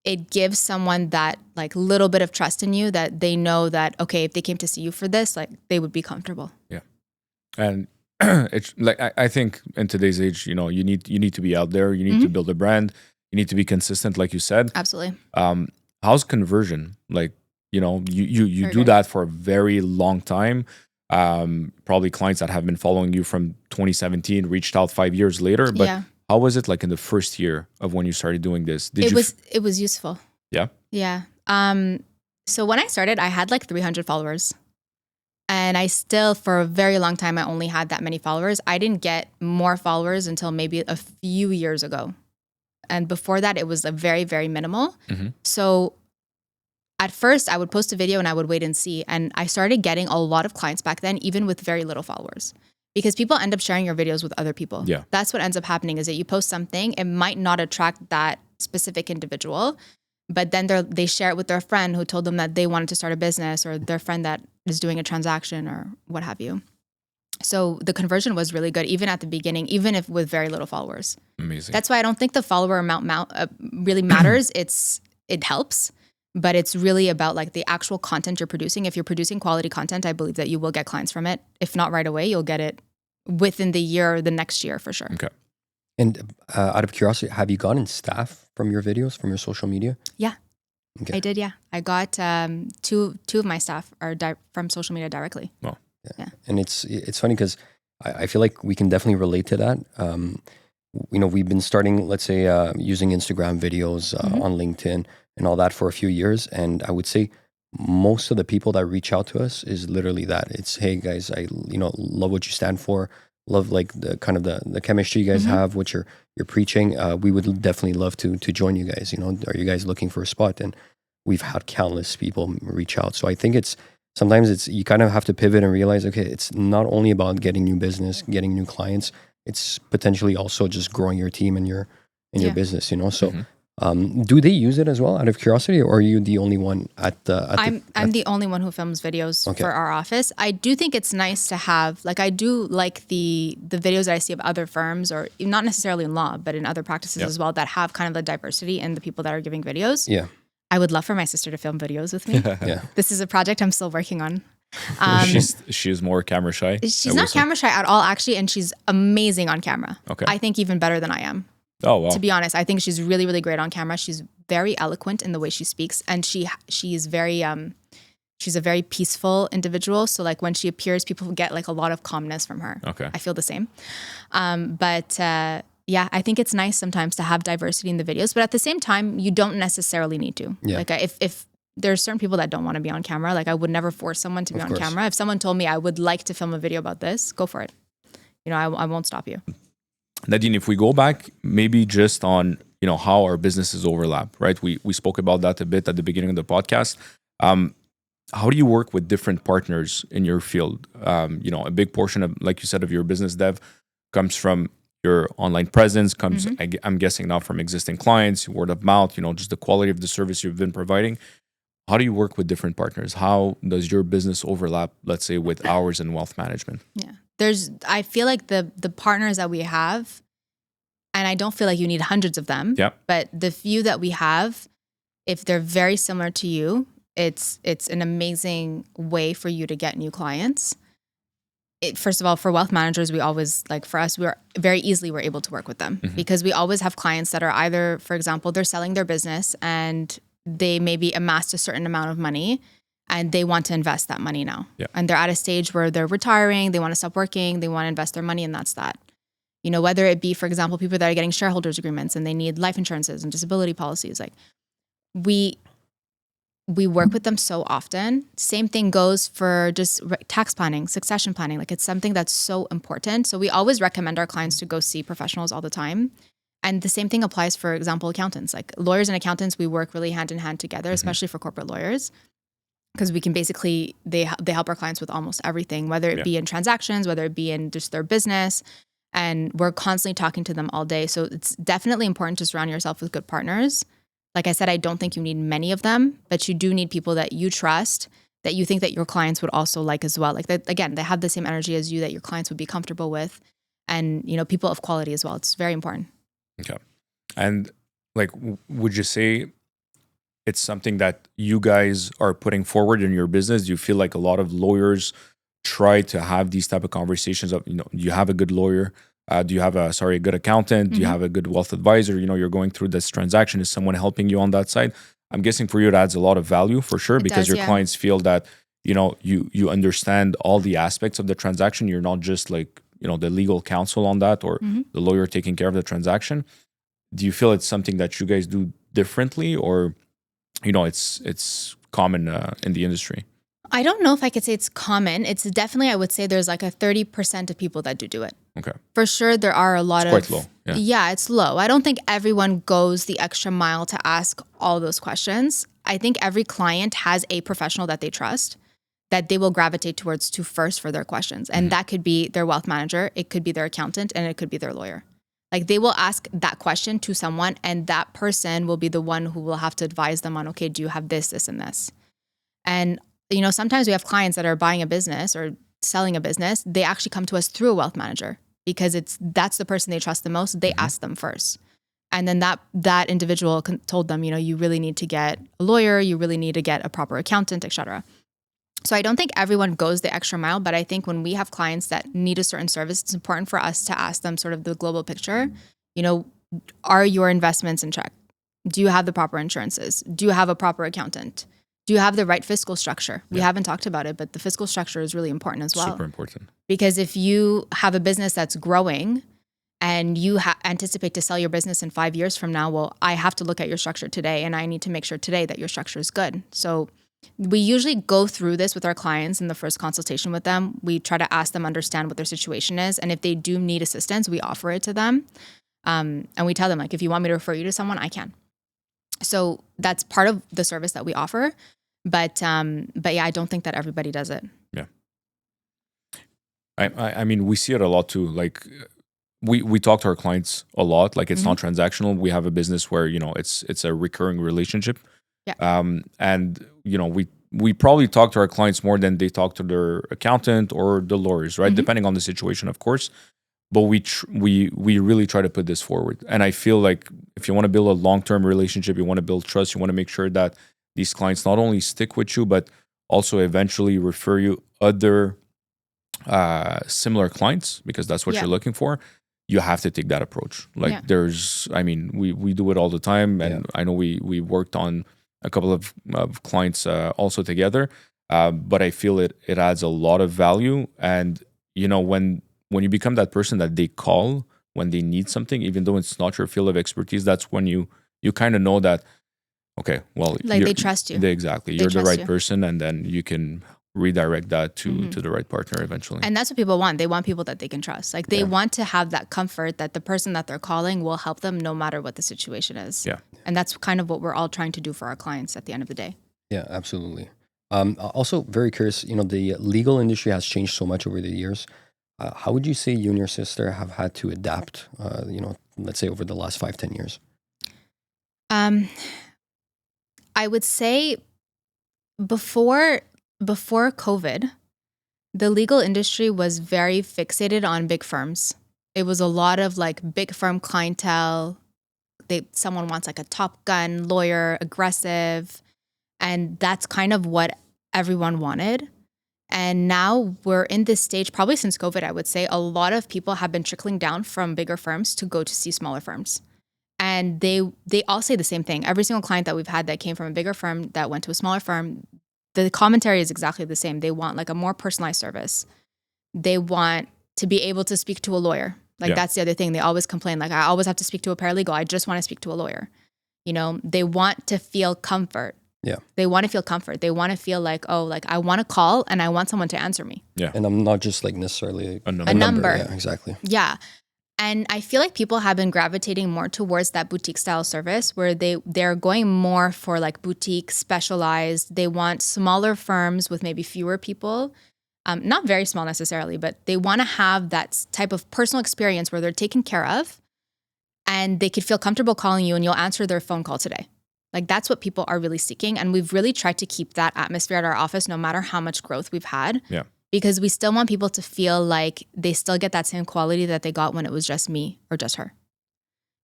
it gives someone that like little bit of trust in you that they know that, okay, if they came to see you for this, like they would be comfortable. Yeah. And it's like I think in today's age, you need to be out there. You need to build a brand. You need to be consistent, like you said. Absolutely. How's conversion? Like you do great. that for a very long time. Probably clients that have been following you from 2017 reached out 5 years later. But how was it like in the first year of when you started doing this? It was useful. Yeah. Yeah. So when I started, I had like 300 followers. And I still, for a very long time, I only had that many followers. I didn't get more followers until maybe a few years ago. And before that, it was a very, very minimal. So at first, I would post a video and I would wait and see. And I started getting a lot of clients back then, even with very little followers. Because people end up sharing your videos with other people. Yeah. That's what ends up happening, is that you post something, it might not attract that specific individual, but then they share it with their friend who told them that they wanted to start a business, or their friend that is doing a transaction or what have you. So the conversion was really good, even at the beginning, even if with very little followers. Amazing. That's why I don't think the follower amount really matters. It helps, but it's really about like the actual content you're producing. If you're producing quality content, I believe that you will get clients from it. If not right away, you'll get it within the year or the next year for sure. Okay. And out of curiosity, have you gotten staff from your videos, from your social media? Yeah. Okay. I did, yeah. I got two of my staff are from social media directly. Wow. Yeah. And it's funny because I feel like we can definitely relate to that. We've been starting, let's say, using Instagram videos on LinkedIn and all that for a few years. And I would say most of the people that reach out to us is literally that. It's, hey guys, I love what you stand for, love like the kind of the chemistry you guys have, what you're preaching. We would definitely love to join you guys. You know, are you guys looking for a spot? And we've had countless people reach out. So I think sometimes you kind of have to pivot and realize, okay, it's not only about getting new business, getting new clients. It's potentially also just growing your team and your business, you know? So do they use it as well, out of curiosity, or are you the only one I'm the only one who films videos for our office. I do think it's nice to have, like, I do like the videos that I see of other firms, or not necessarily in law, but in other practices as well, that have kind of the diversity in the people that are giving videos. Yeah. I would love for my sister to film videos with me. Yeah. This is a project I'm still working on. She's more camera shy. She's not camera shy at all, actually, and she's amazing on camera. Okay. I think even better than I am. Oh, wow. To be honest, I think she's really, really great on camera. She's very eloquent in the way she speaks, and she's a very peaceful individual. So like when she appears, people get like a lot of calmness from her. Okay. I feel the same. Yeah, I think it's nice sometimes to have diversity in the videos, but at the same time, you don't necessarily need to. Yeah. Like if there's certain people that don't want to be on camera, like I would never force someone to be on camera. If someone told me I would like to film a video about this, go for it. You know, I won't stop you. Nadine, if we go back, maybe just on, you know, how our businesses overlap, right? We spoke about that a bit at the beginning of the podcast. How do you work with different partners in your field? You know, a big portion of, like you said, of your business dev comes from your online presence, comes, I'm guessing now, from existing clients, word of mouth, you know, just the quality of the service you've been providing. How do you work with different partners? How does your business overlap, let's say, with ours in wealth management? Yeah. I feel like the partners that we have, and I don't feel like you need hundreds of them, but the few that we have, if they're very similar to you, it's an amazing way for you to get new clients. First of all, for wealth managers, we always, like for us, we're able to work with them because we always have clients that are either, for example, they're selling their business and they maybe amassed a certain amount of money and they want to invest that money now. Yeah. And they're at a stage where they're retiring, they want to stop working, they want to invest their money, and that's that. You know, whether it be, for example, people that are getting shareholders agreements and they need life insurances and disability policies, like we work with them so often. Same thing goes for just tax planning, succession planning. Like it's something that's so important. So we always recommend our clients to go see professionals all the time. And the same thing applies, for example, accountants. Like lawyers and accountants, we work really hand in hand together, especially for corporate lawyers. Because we can basically, they help our clients with almost everything, whether it be in transactions, whether it be in just their business. And we're constantly talking to them all day. So it's definitely important to surround yourself with good partners. Like I said, I don't think you need many of them, but you do need people that you trust, that you think that your clients would also like as well. Like that, again, they have the same energy as you, that your clients would be comfortable with. And, you know, people of quality as well. It's very important. Okay. And like, would you say it's something that you guys are putting forward in your business? Do you feel like a lot of lawyers try to have these type of conversations of, you know, do you have a good lawyer? Do you have a good accountant? Do you have a good wealth advisor? You know, you're going through this transaction. Is someone helping you on that side? I'm guessing for you, it adds a lot of value for sure, because your clients feel that, you know, you understand all the aspects of the transaction. You're not just like, you know, the legal counsel on that, or the lawyer taking care of the transaction. Do you feel it's something that you guys do differently, or, you know, it's common in the industry? I don't know if I could say it's common. It's definitely, I would say there's like a 30% of people that do it. Okay. For sure, there are a lot of... It's quite low. Yeah, it's low. I don't think everyone goes the extra mile to ask all those questions. I think every client has a professional that they trust, that they will gravitate towards to first for their questions. And that could be their wealth manager, it could be their accountant, and it could be their lawyer. Like they will ask that question to someone, and that person will be the one who will have to advise them on, okay, do you have this, this, and this? And you know, sometimes we have clients that are buying a business or selling a business. They actually come to us through a wealth manager because that's the person they trust the most. They ask them first. And then that individual told them, you know, you really need to get a lawyer, you really need to get a proper accountant, etc. So I don't think everyone goes the extra mile, but I think when we have clients that need a certain service, it's important for us to ask them sort of the global picture. You know, are your investments in check? Do you have the proper insurances? Do you have a proper accountant? Do you have the right fiscal structure? We haven't talked about it, but the fiscal structure is really important as well. Super important. Because if you have a business that's growing and you anticipate to sell your business in 5 years from now, well, I have to look at your structure today, and I need to make sure today that your structure is good. So We usually go through this with our clients in the first consultation with them. We try to ask them understand what their situation is. And if they do need assistance, we offer it to them. And we tell them, like, if you want me to refer you to someone, I can. So that's part of the service that we offer. But yeah, I don't think that everybody does it. Yeah. I mean, we see it a lot too. Like we talk to our clients a lot. Like it's not transactional. We have a business where, you know, it's a recurring relationship. Yeah. And you know, we probably talk to our clients more than they talk to their accountant or the lawyers, right? Depending on the situation, of course. But we really try to put this forward. And I feel like if you want to build a long-term relationship, you want to build trust, you want to make sure that these clients not only stick with you, but also eventually refer you other similar clients, because that's what you're looking for. You have to take that approach. Like I mean, we do it all the time. And I know we worked on a couple of clients also together. But I feel it adds a lot of value. And, you know, when you become that person that they call when they need something, even though it's not your field of expertise, that's when you kind of know that, okay, well, like they trust you. Exactly. You're the right person. And then you can redirect that to the right partner eventually. And that's what people want. They want people that they can trust. Like they want to have that comfort that the person that they're calling will help them no matter what the situation is. Yeah. And that's kind of what we're all trying to do for our clients at the end of the day. Yeah, absolutely. Also very curious, you know, the legal industry has changed so much over the years. How would you say you and your sister have had to adapt, you know, let's say over the last 5-10 years? I would say before COVID, the legal industry was very fixated on big firms. It was a lot of like big firm clientele. Someone wants like a Top Gun lawyer, aggressive. And that's kind of what everyone wanted. And now we're in this stage, probably since COVID, I would say, a lot of people have been trickling down from bigger firms to go to see smaller firms. And they all say the same thing. Every single client that we've had that came from a bigger firm that went to a smaller firm, the commentary is exactly the same. They want like a more personalized service. They want to be able to speak to a lawyer. Like that's the other thing. They always complain, like, I always have to speak to a paralegal. I just want to speak to a lawyer. You know, they want to feel comfort. Yeah. They want to feel comfort. They want to feel like, oh, like I want to call and I want someone to answer me. Yeah. And I'm not just like necessarily a number. Yeah, exactly. Yeah. And I feel like people have been gravitating more towards that boutique style service where they're going more for like boutique specialized. They want smaller firms with maybe fewer people. Not very small necessarily, but they want to have that type of personal experience where they're taken care of and they could feel comfortable calling you and you'll answer their phone call today. Like that's what people are really seeking. And we've really tried to keep that atmosphere at our office no matter how much growth we've had. Yeah. Because we still want people to feel like they still get that same quality that they got when it was just me or just her.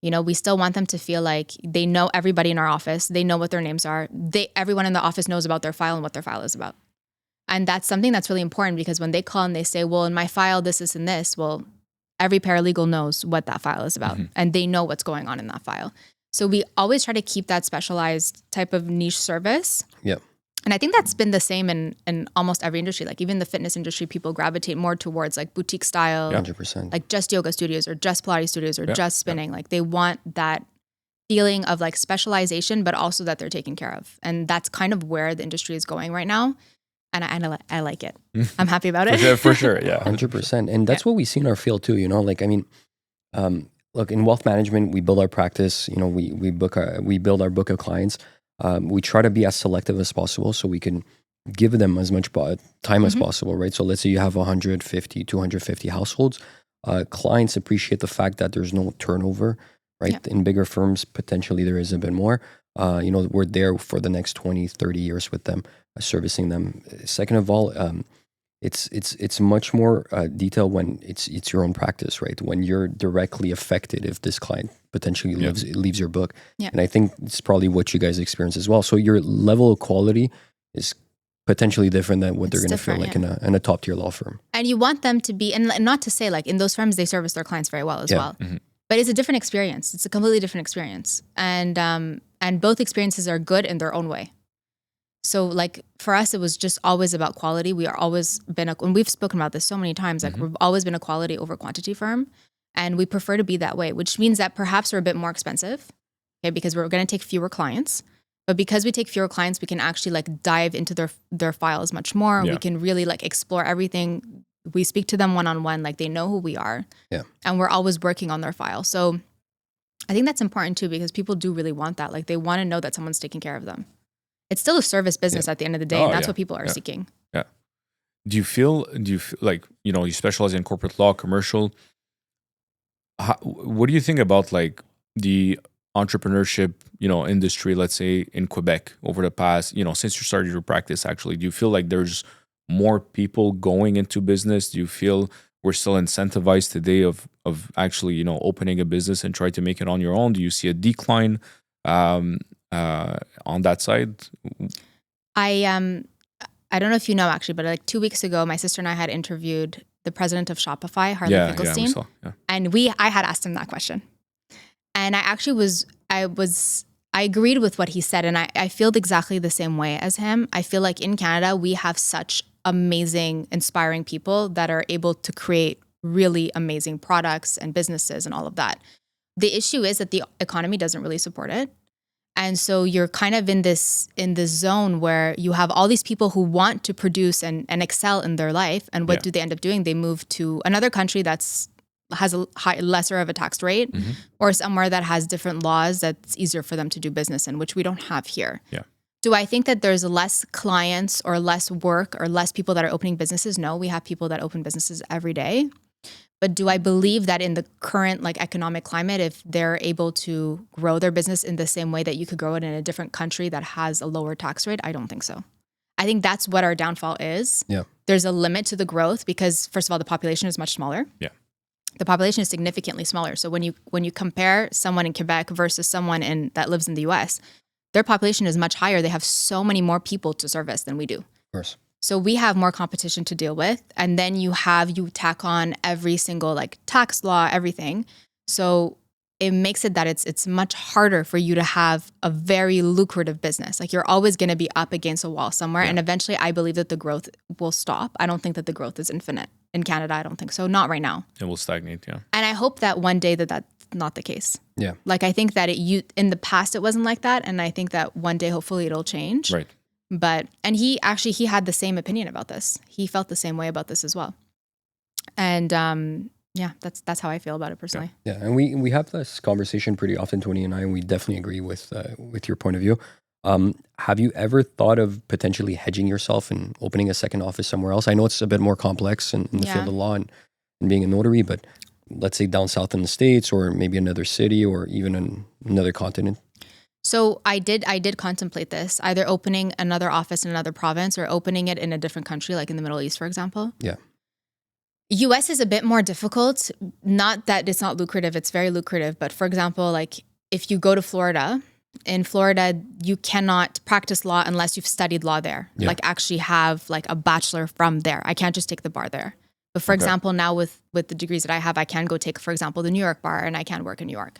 You know, we still want them to feel like they know everybody in our office. They know what their names are. Everyone in the office knows about their file and what their file is about. And that's something that's really important because when they call and they say, well, in my file, this, and this, well, every paralegal knows what that file is about and they know what's going on in that file. So we always try to keep that specialized type of niche service. Yeah. And I think that's been the same in almost every industry. Like even the fitness industry, people gravitate more towards like boutique style, 100%. like just yoga studios or just Pilates studios or just spinning. Like they want that feeling of like specialization, but also that they're taken care of. And that's kind of where the industry is going right now. And I like it. I'm happy about it. For sure. Yeah. 100%. And that's what we see in our field too, you know, like, I mean, look, in wealth management, we build our practice, you know, we build our book of clients. We try to be as selective as possible so we can give them as much time as possible, right? So let's say you have 150, 250 households. Clients appreciate the fact that there's no turnover, right? Yeah. In bigger firms, potentially there is a bit more. You know, we're there for the next 20, 30 years with them, servicing them. Second of all, it's much more detailed when it's your own practice, right? When you're directly affected if this client potentially leaves your book. Yeah. And I think it's probably what you guys experience as well. So your level of quality is potentially different than what they're going to feel like in a top tier law firm. And you want them to be, and not to say like in those firms, they service their clients very well as well. Mm-hmm. But it's a different experience. It's a completely different experience. And both experiences are good in their own way. So like for us, it was just always about quality. We are always been, and we've spoken about this so many times, like we've always been a quality over quantity firm. And we prefer to be that way, which means that perhaps we're a bit more expensive, okay, because we're going to take fewer clients. But because we take fewer clients, we can actually like dive into their files much more. Yeah. We can really like explore everything. We speak to them one-on-one, like they know who we are. Yeah. And we're always working on their file. So I think that's important too, because people do really want that. Like they want to know that someone's taking care of them. It's still a service business at the end of the day. And that's what people are seeking. Yeah. Do you feel like, you specialize in corporate law, commercial? What do you think about like the entrepreneurship, industry, let's say in Quebec over the past, since you started your practice, actually? Do you feel like there's more people going into business? Do you feel we're still incentivized today of actually, opening a business and try to make it on your own? Do you see a decline on that side? I don't know if you know actually, but like 2 weeks ago, my sister and I had interviewed the president of Shopify, Harley Finkelstein. We saw, and I had asked him that question. And I agreed with what he said. And I feel exactly the same way as him. I feel like in Canada, we have such amazing, inspiring people that are able to create really amazing products and businesses and all of that. The issue is that the economy doesn't really support it. And so you're kind of in this zone where you have all these people who want to produce and excel in their life. And what do they end up doing? They move to another country has a lesser of a tax rate, or somewhere that has different laws that's easier for them to do business in, which we don't have here. Yeah. Do I think that there's less clients or less work or less people that are opening businesses? No, we have people that open businesses every day. But do I believe that in the current like economic climate, if they're able to grow their business in the same way that you could grow it in a different country that has a lower tax rate? I don't think so. I think that's what our downfall is. Yeah. There's a limit to the growth because, first of all, the population is much smaller. Yeah. The population is significantly smaller. So when you compare someone in Quebec versus someone that lives in the US, their population is much higher. They have so many more people to service than we do. Of course. So we have more competition to deal with. And then you tack on every single like tax law, everything. So it makes it that it's much harder for you to have a very lucrative business. Like you're always going to be up against a wall somewhere. Yeah. And eventually I believe that the growth will stop. I don't think that the growth is infinite. In Canada, I don't think so. Not right now. It will stagnate, yeah. And I hope that one day that's not the case. Yeah. Like I think that in the past it wasn't like that. And I think that one day hopefully it'll change. Right. And he had the same opinion about this. He felt the same way about this as well. And that's how I feel about it personally. Yeah, and we have this conversation pretty often, Tony and I, and we definitely agree with your point of view. Have you ever thought of potentially hedging yourself and opening a second office somewhere else? I know it's a bit more complex in the field of law and being a notary, but let's say down south in the States or maybe another city or even another continent. So I did contemplate this, either opening another office in another province or opening it in a different country, like in the Middle East, for example. Yeah. US is a bit more difficult. Not that it's not lucrative, it's very lucrative. But for example, like if you go to Florida, in Florida, you cannot practice law unless you've studied law there. Yeah. Like actually have like a bachelor from there. I can't just take the bar there. But for example, now with the degrees that I have, I can go take, for example, the New York bar and I can work in New York.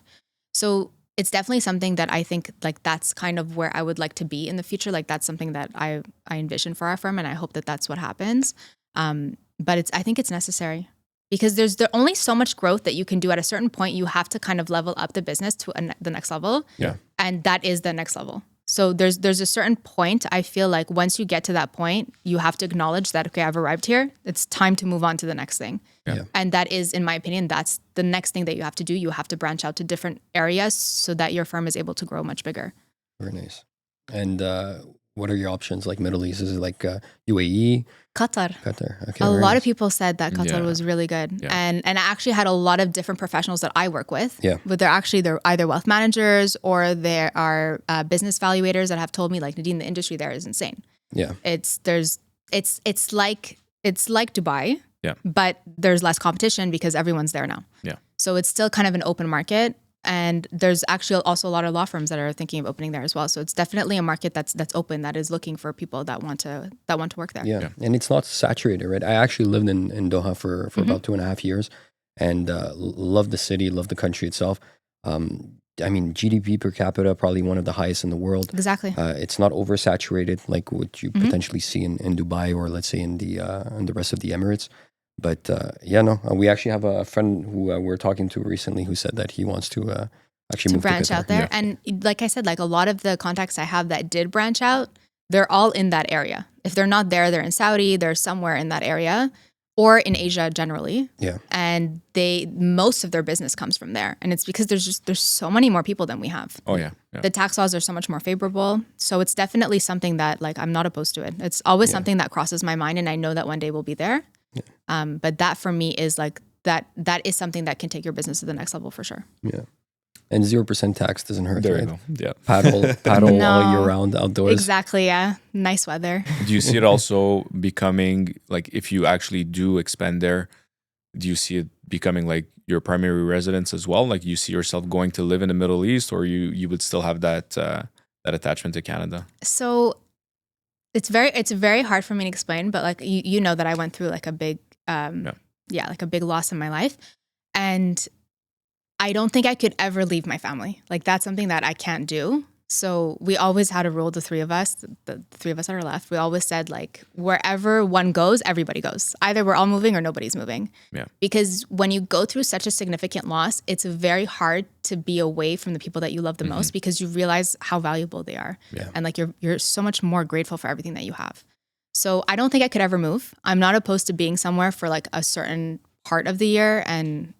So it's definitely something that I think like that's kind of where I would like to be in the future. Like that's something that I envision for our firm, and I hope that that's what happens. But I think it's necessary because there's only so much growth that you can do. At a certain point, you have to kind of level up the business to the next level. Yeah. And that is the next level. So there's a certain point, I feel like once you get to that point, you have to acknowledge that, okay, I've arrived here. It's time to move on to the next thing. Yeah. And that is, in my opinion, that's the next thing that you have to do. You have to branch out to different areas so that your firm is able to grow much bigger. Very nice. And what are your options? Like Middle East, is it like UAE? Qatar. Okay. A lot of people said that Qatar was really good. Yeah. And I actually had a lot of different professionals that I work with. Yeah. But they're either wealth managers or there are business valuators that have told me, like, Nadine, the industry there is insane. Yeah. It's like Dubai. Yeah. But there's less competition because everyone's there now. Yeah. So it's still kind of an open market. And there's actually also a lot of law firms that are thinking of opening there as well. So it's definitely a market that's open, that is looking for people that want to work there. Yeah. And it's not saturated, right? I actually lived in Doha for about 2.5 years and loved the city, loved the country itself. I mean, GDP per capita, probably one of the highest in the world. Exactly. It's not oversaturated like what you potentially see in Dubai or let's say in the rest of the Emirates. But we actually have a friend who we're talking to recently who said that he wants to actually to move branch Qatar. out there. Yeah. And like I said, like a lot of the contacts I have that did branch out, they're all in that area. If they're not there, they're in Saudi, they're somewhere in that area or in Asia generally. Yeah. And most of their business comes from there. And it's because there's so many more people than we have. Oh yeah. Yeah. The tax laws are so much more favorable. So it's definitely something that like I'm not opposed to it. It's always something that crosses my mind and I know that one day we'll be there. Yeah. But that for me is like that is something that can take your business to the next level for sure. Yeah. And 0% tax doesn't hurt, There right? you go. Yeah. Paddle No. all year round outdoors. Exactly, yeah. Nice weather. Do you see it also becoming like, if you actually do expand there, do you see it becoming like your primary residence as well? Like you see yourself going to live in the Middle East, or you would still have that that attachment to Canada? So it's very hard for me to explain, but like you know that I went through like a big like a big loss in my life. And I don't think I could ever leave my family. Like that's something that I can't do. So we always had a rule, the three of us that are left, we always said like wherever one goes, everybody goes. Either we're all moving or nobody's moving. Yeah. Because when you go through such a significant loss, it's very hard to be away from the people that you love the most because you realize how valuable they are. Yeah. And like you're so much more grateful for everything that you have. So I don't think I could ever move. I'm not opposed to being somewhere for like a certain part of the year, and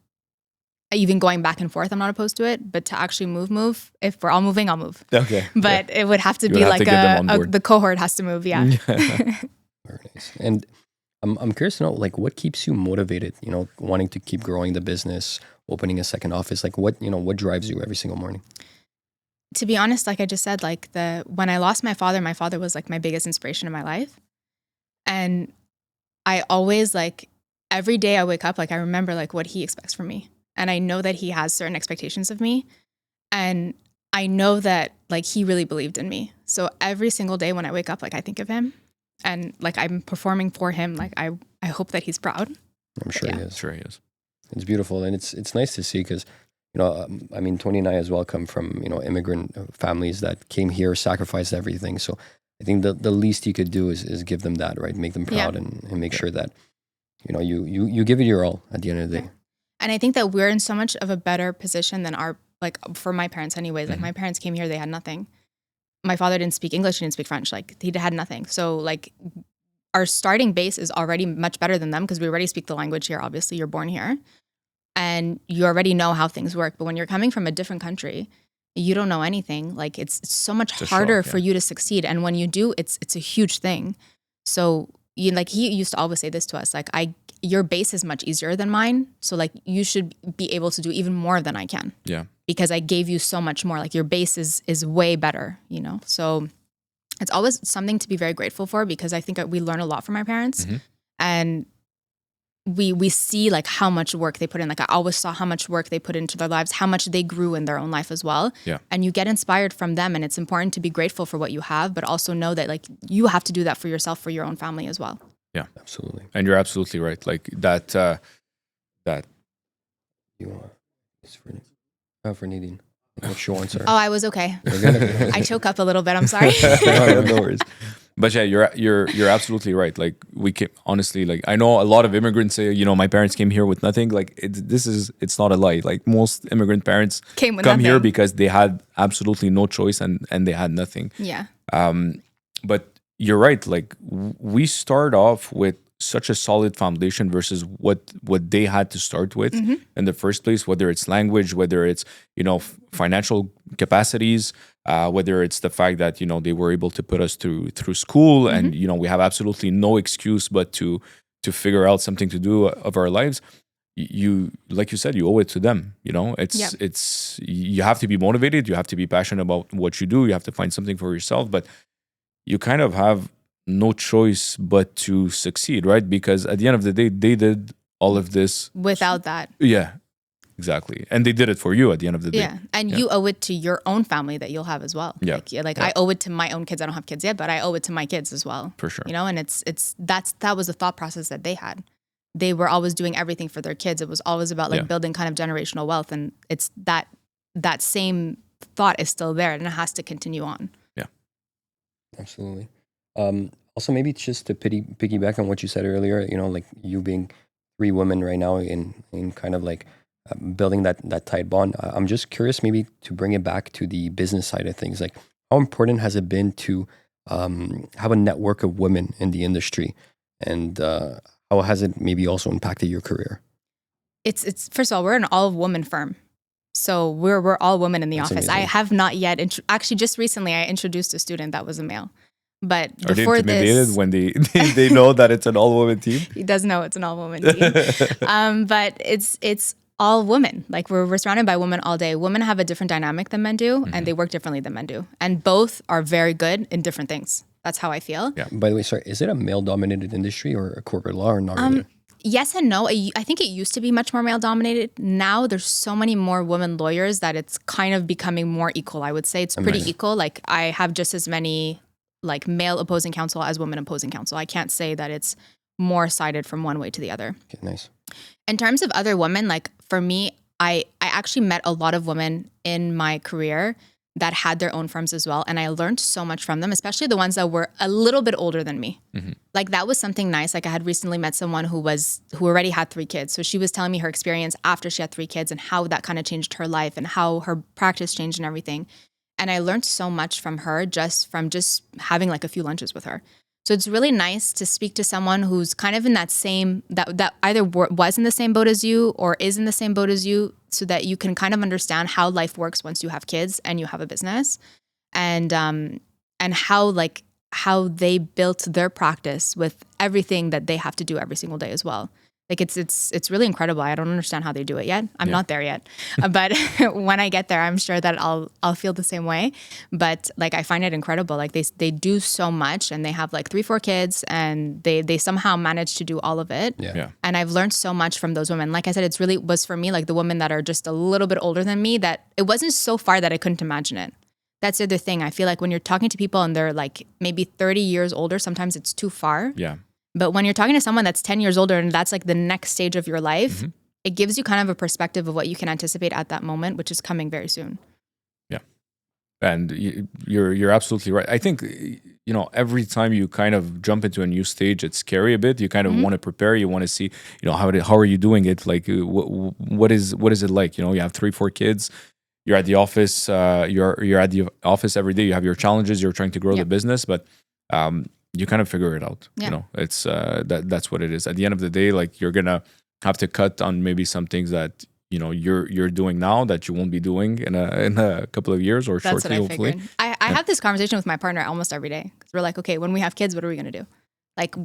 even going back and forth, I'm not opposed to it. But to actually move, if we're all moving, I'll move. Okay. But it would have to You be would have like to get them on board. the cohort has to move. Yeah. Very nice. And I'm curious to know, like, what keeps you motivated, you know, wanting to keep growing the business, opening a second office? Like what what drives you every single morning? To be honest, like I just said, like when I lost my father was like my biggest inspiration in my life. And I always like every day I wake up, like I remember like what he expects from me. And I know that he has certain expectations of me. And I know that like he really believed in me. So every single day when I wake up, like I think of him and like I'm performing for him. Like I hope that he's proud. I'm sure yeah. he is. Sure he is. It's beautiful. And it's nice to see because, you know, I mean, Tony and I as well come from, you know, immigrant families that came here, sacrificed everything. So I think the least you could do is give them that, right? Make them proud and make sure that, you know, you give it your all at the end of the day. And I think that we're in so much of a better position than like for my parents anyways. Like my parents came here, they had nothing. My father didn't speak English, he didn't speak French. Like he had nothing. So like our starting base is already much better than them because we already speak the language here. Obviously, you're born here and you already know how things work. But when you're coming from a different country, you don't know anything. Like it's so much harder for you to succeed. And when you do, it's a huge thing. So like he used to always say this to us, like your base is much easier than mine. So like you should be able to do even more than I can. Yeah. Because I gave you so much more. Like your base is way better, you know? So it's always something to be very grateful for because I think we learn a lot from our parents and we see like how much work they put in. Like I always saw how much work they put into their lives, how much they grew in their own life as well. Yeah. And you get inspired from them, and it's important to be grateful for what you have, but also know that like you have to do that for yourself, for your own family as well. Yeah, absolutely. And you're absolutely right. Like that You want it's for Nadine. What she wants her. Oh, I was okay. We're I choke up a little bit. I'm sorry. no worries. But yeah, you're absolutely right. Like we can honestly, like I know a lot of immigrants say, you know, my parents came here with nothing. Like it's not a lie. Like most immigrant parents Came with come here nothing. because they had absolutely no choice and they had nothing. Yeah. But you're right. Like we start off with such a solid foundation versus what they had to start with in the first place, whether it's language, whether it's, you know, financial capacities, whether it's the fact that, you know, they were able to put us through school and, you know, we have absolutely no excuse but to figure out something to do of our lives. You, like you said, you owe it to them. You know, it's you have to be motivated, you have to be passionate about what you do, you have to find something for yourself, but you kind of have no choice but to succeed, right? Because at the end of the day, they did all of this Without that. Yeah, exactly. And they did it for you at the end of the day. Yeah. And you owe it to your own family that you'll have as well. Yeah. Like I owe it to my own kids. I don't have kids yet, but I owe it to my kids as well. For sure. You know, and that was the thought process that they had. They were always doing everything for their kids. It was always about like building kind of generational wealth. And it's that same thought is still there and it has to continue on. Yeah. Absolutely. Also, maybe just to piggyback on what you said earlier, you know, like you being 3 women right now in kind of like building that tight bond. I'm just curious, maybe to bring it back to the business side of things. Like, how important has it been to have a network of women in the industry, and how has it maybe also impacted your career? It's first of all, we're an all woman firm. So we're all women in the That's office. amazing. I have not yet, actually just recently I introduced a student that was a male. But Are they before intimidated this, when they know that it's an all-woman team? he does know it's an all woman team. But it's all women. Like we're surrounded by women all day. Women have a different dynamic than men do, and they work differently than men do. And both are very good in different things. That's how I feel. Yeah. By the way, sorry, is it a male-dominated industry or a corporate law, or not really? Yes and no. I think it used to be much more male dominated. Now there's so many more women lawyers that it's kind of becoming more equal. I would say it's pretty equal. Like I have just as many like male opposing counsel as women opposing counsel. I can't say that it's more sided from one way to the other. Okay, nice. In terms of other women, like for me, I actually met a lot of women in my career that had their own firms as well. And I learned so much from them, especially the ones that were a little bit older than me. Like that was something nice. Like I had recently met someone who already had 3 kids. So she was telling me her experience after she had 3 kids and how that kind of changed her life and how her practice changed and everything. And I learned so much from her just having like a few lunches with her. So it's really nice to speak to someone who's kind of in that same, that either was in the same boat as you or is in the same boat as you, so that you can kind of understand how life works once you have kids and you have a business, and how they built their practice with everything that they have to do every single day as well. Like it's really incredible. I don't understand how they do it yet. I'm not there yet, but when I get there, I'm sure that I'll feel the same way. But like I find it incredible. Like they do so much, and they have like 3-4 kids, and they somehow manage to do all of it. Yeah. And I've learned so much from those women. Like I said, it's really was for me like the women that are just a little bit older than me. That it wasn't so far that I couldn't imagine it. That's the other thing. I feel like when you're talking to people and they're like maybe 30 years older, sometimes it's too far. Yeah. But when you're talking to someone that's 10 years older and that's like the next stage of your life, it gives you kind of a perspective of what you can anticipate at that moment, which is coming very soon. Yeah. And you're absolutely right. I think, every time you kind of jump into a new stage, it's scary a bit. You kind of want to prepare. You want to see, how are you doing it? Like, what is it like? You have 3-4 kids. You're at the office. You're at the office every day. You have your challenges. You're trying to grow the business, but you kind of figure it out. Yeah. It's that's what it is. At the end of the day, like you're gonna have to cut on maybe some things that you're doing now that you won't be doing in a couple of years or That's shortly, what I hopefully. figured. I have this conversation with my partner almost every day, because we're like, okay, when we have kids, what are we gonna do? Like,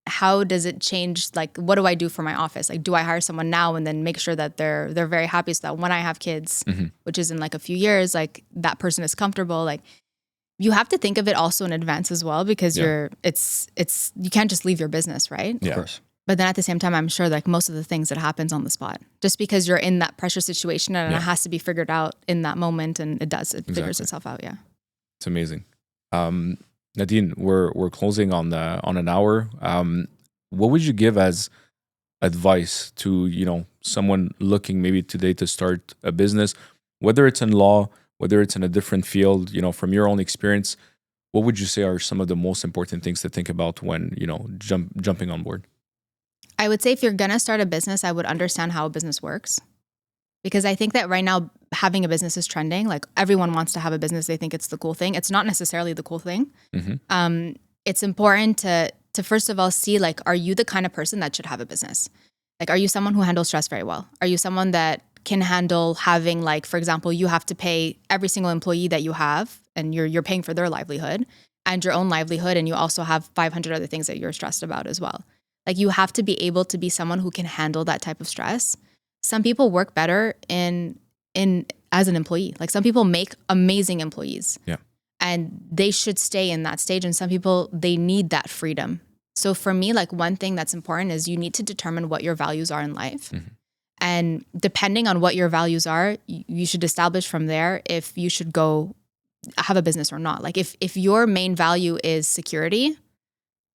how does it change? Like, what do I do for my office? Like, do I hire someone now and then make sure that they're very happy, so that when I have kids, which is in like a few years, like that person is comfortable. Like, you have to think of it also in advance as well, because it's you can't just leave your business, right? Of course. But then at the same time, I'm sure like most of the things that happens on the spot, just because you're in that pressure situation and it has to be figured out in that moment, and it figures itself out. Yeah, it's amazing. Nadine, we're closing on an hour. What would you give as advice to someone looking maybe today to start a business, whether it's in law, whether it's in a different field, from your own experience? What would you say are some of the most important things to think about when jumping on board? I would say if you're gonna start a business, I would understand how a business works, because I think that right now having a business is trending. Like everyone wants to have a business; they think it's the cool thing. It's not necessarily the cool thing. It's important to first of all see, like, are you the kind of person that should have a business? Like, are you someone who handles stress very well? Are you someone that can handle having, like, for example, you have to pay every single employee that you have, and you're paying for their livelihood and your own livelihood, and you also have 500 other things that you're stressed about as well. Like, you have to be able to be someone who can handle that type of stress. Some people work better in as an employee. Like, some people make amazing employees. Yeah. And they should stay in that stage. And some people, they need that freedom. So for me, like, one thing that's important is you need to determine what your values are in life. And depending on what your values are, you should establish from there if you should go have a business or not. Like, if your main value is security,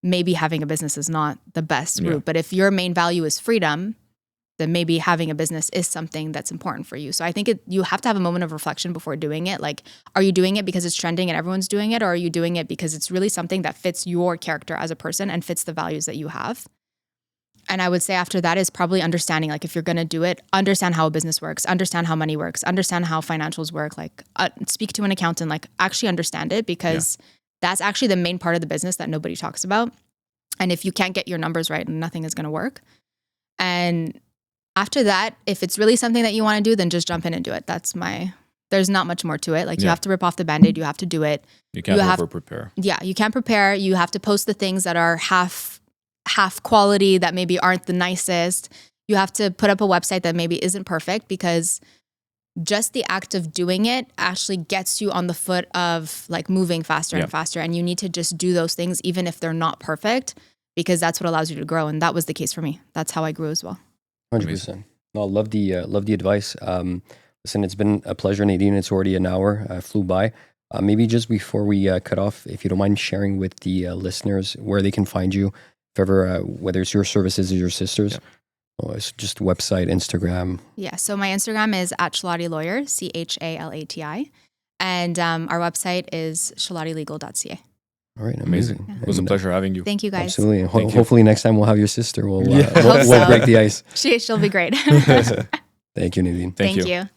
maybe having a business is not the best route. But if your main value is freedom, then maybe having a business is something that's important for you. So I think you have to have a moment of reflection before doing it. Like, are you doing it because it's trending and everyone's doing it? Or are you doing it because it's really something that fits your character as a person and fits the values that you have? And I would say after that is probably understanding, like if you're going to do it, understand how a business works, understand how money works, understand how financials work, like speak to an accountant, like actually understand it, because that's actually the main part of the business that nobody talks about. And if you can't get your numbers right, nothing is going to work. And after that, if it's really something that you want to do, then just jump in and do it. There's not much more to it. Like you have to rip off the Band-Aid, you have to do it. You can't over prepare. Yeah, you can't prepare. You have to post the things that are half quality, that maybe aren't the nicest. You have to put up a website that maybe isn't perfect, because just the act of doing it actually gets you on the foot of like moving faster and faster. And you need to just do those things even if they're not perfect, because that's what allows you to grow. And that was the case for me. That's how I grew as well. 100%. No, love the advice. Listen, it's been a pleasure, Nadine. It's already an hour, flew by. Maybe just before we cut off, if you don't mind sharing with the listeners where they can find you, if ever, whether it's your services or your sisters. It's just website, Instagram. Yeah, so my Instagram is at Chalati Lawyer, Chalati. And our website is chalatilegal.ca. All right, amazing. It was a pleasure having you. Thank you, guys. Absolutely. Hopefully next time we'll have your sister. We'll so. break the ice. She'll be great. Thank you, Nadine. Thank you. You.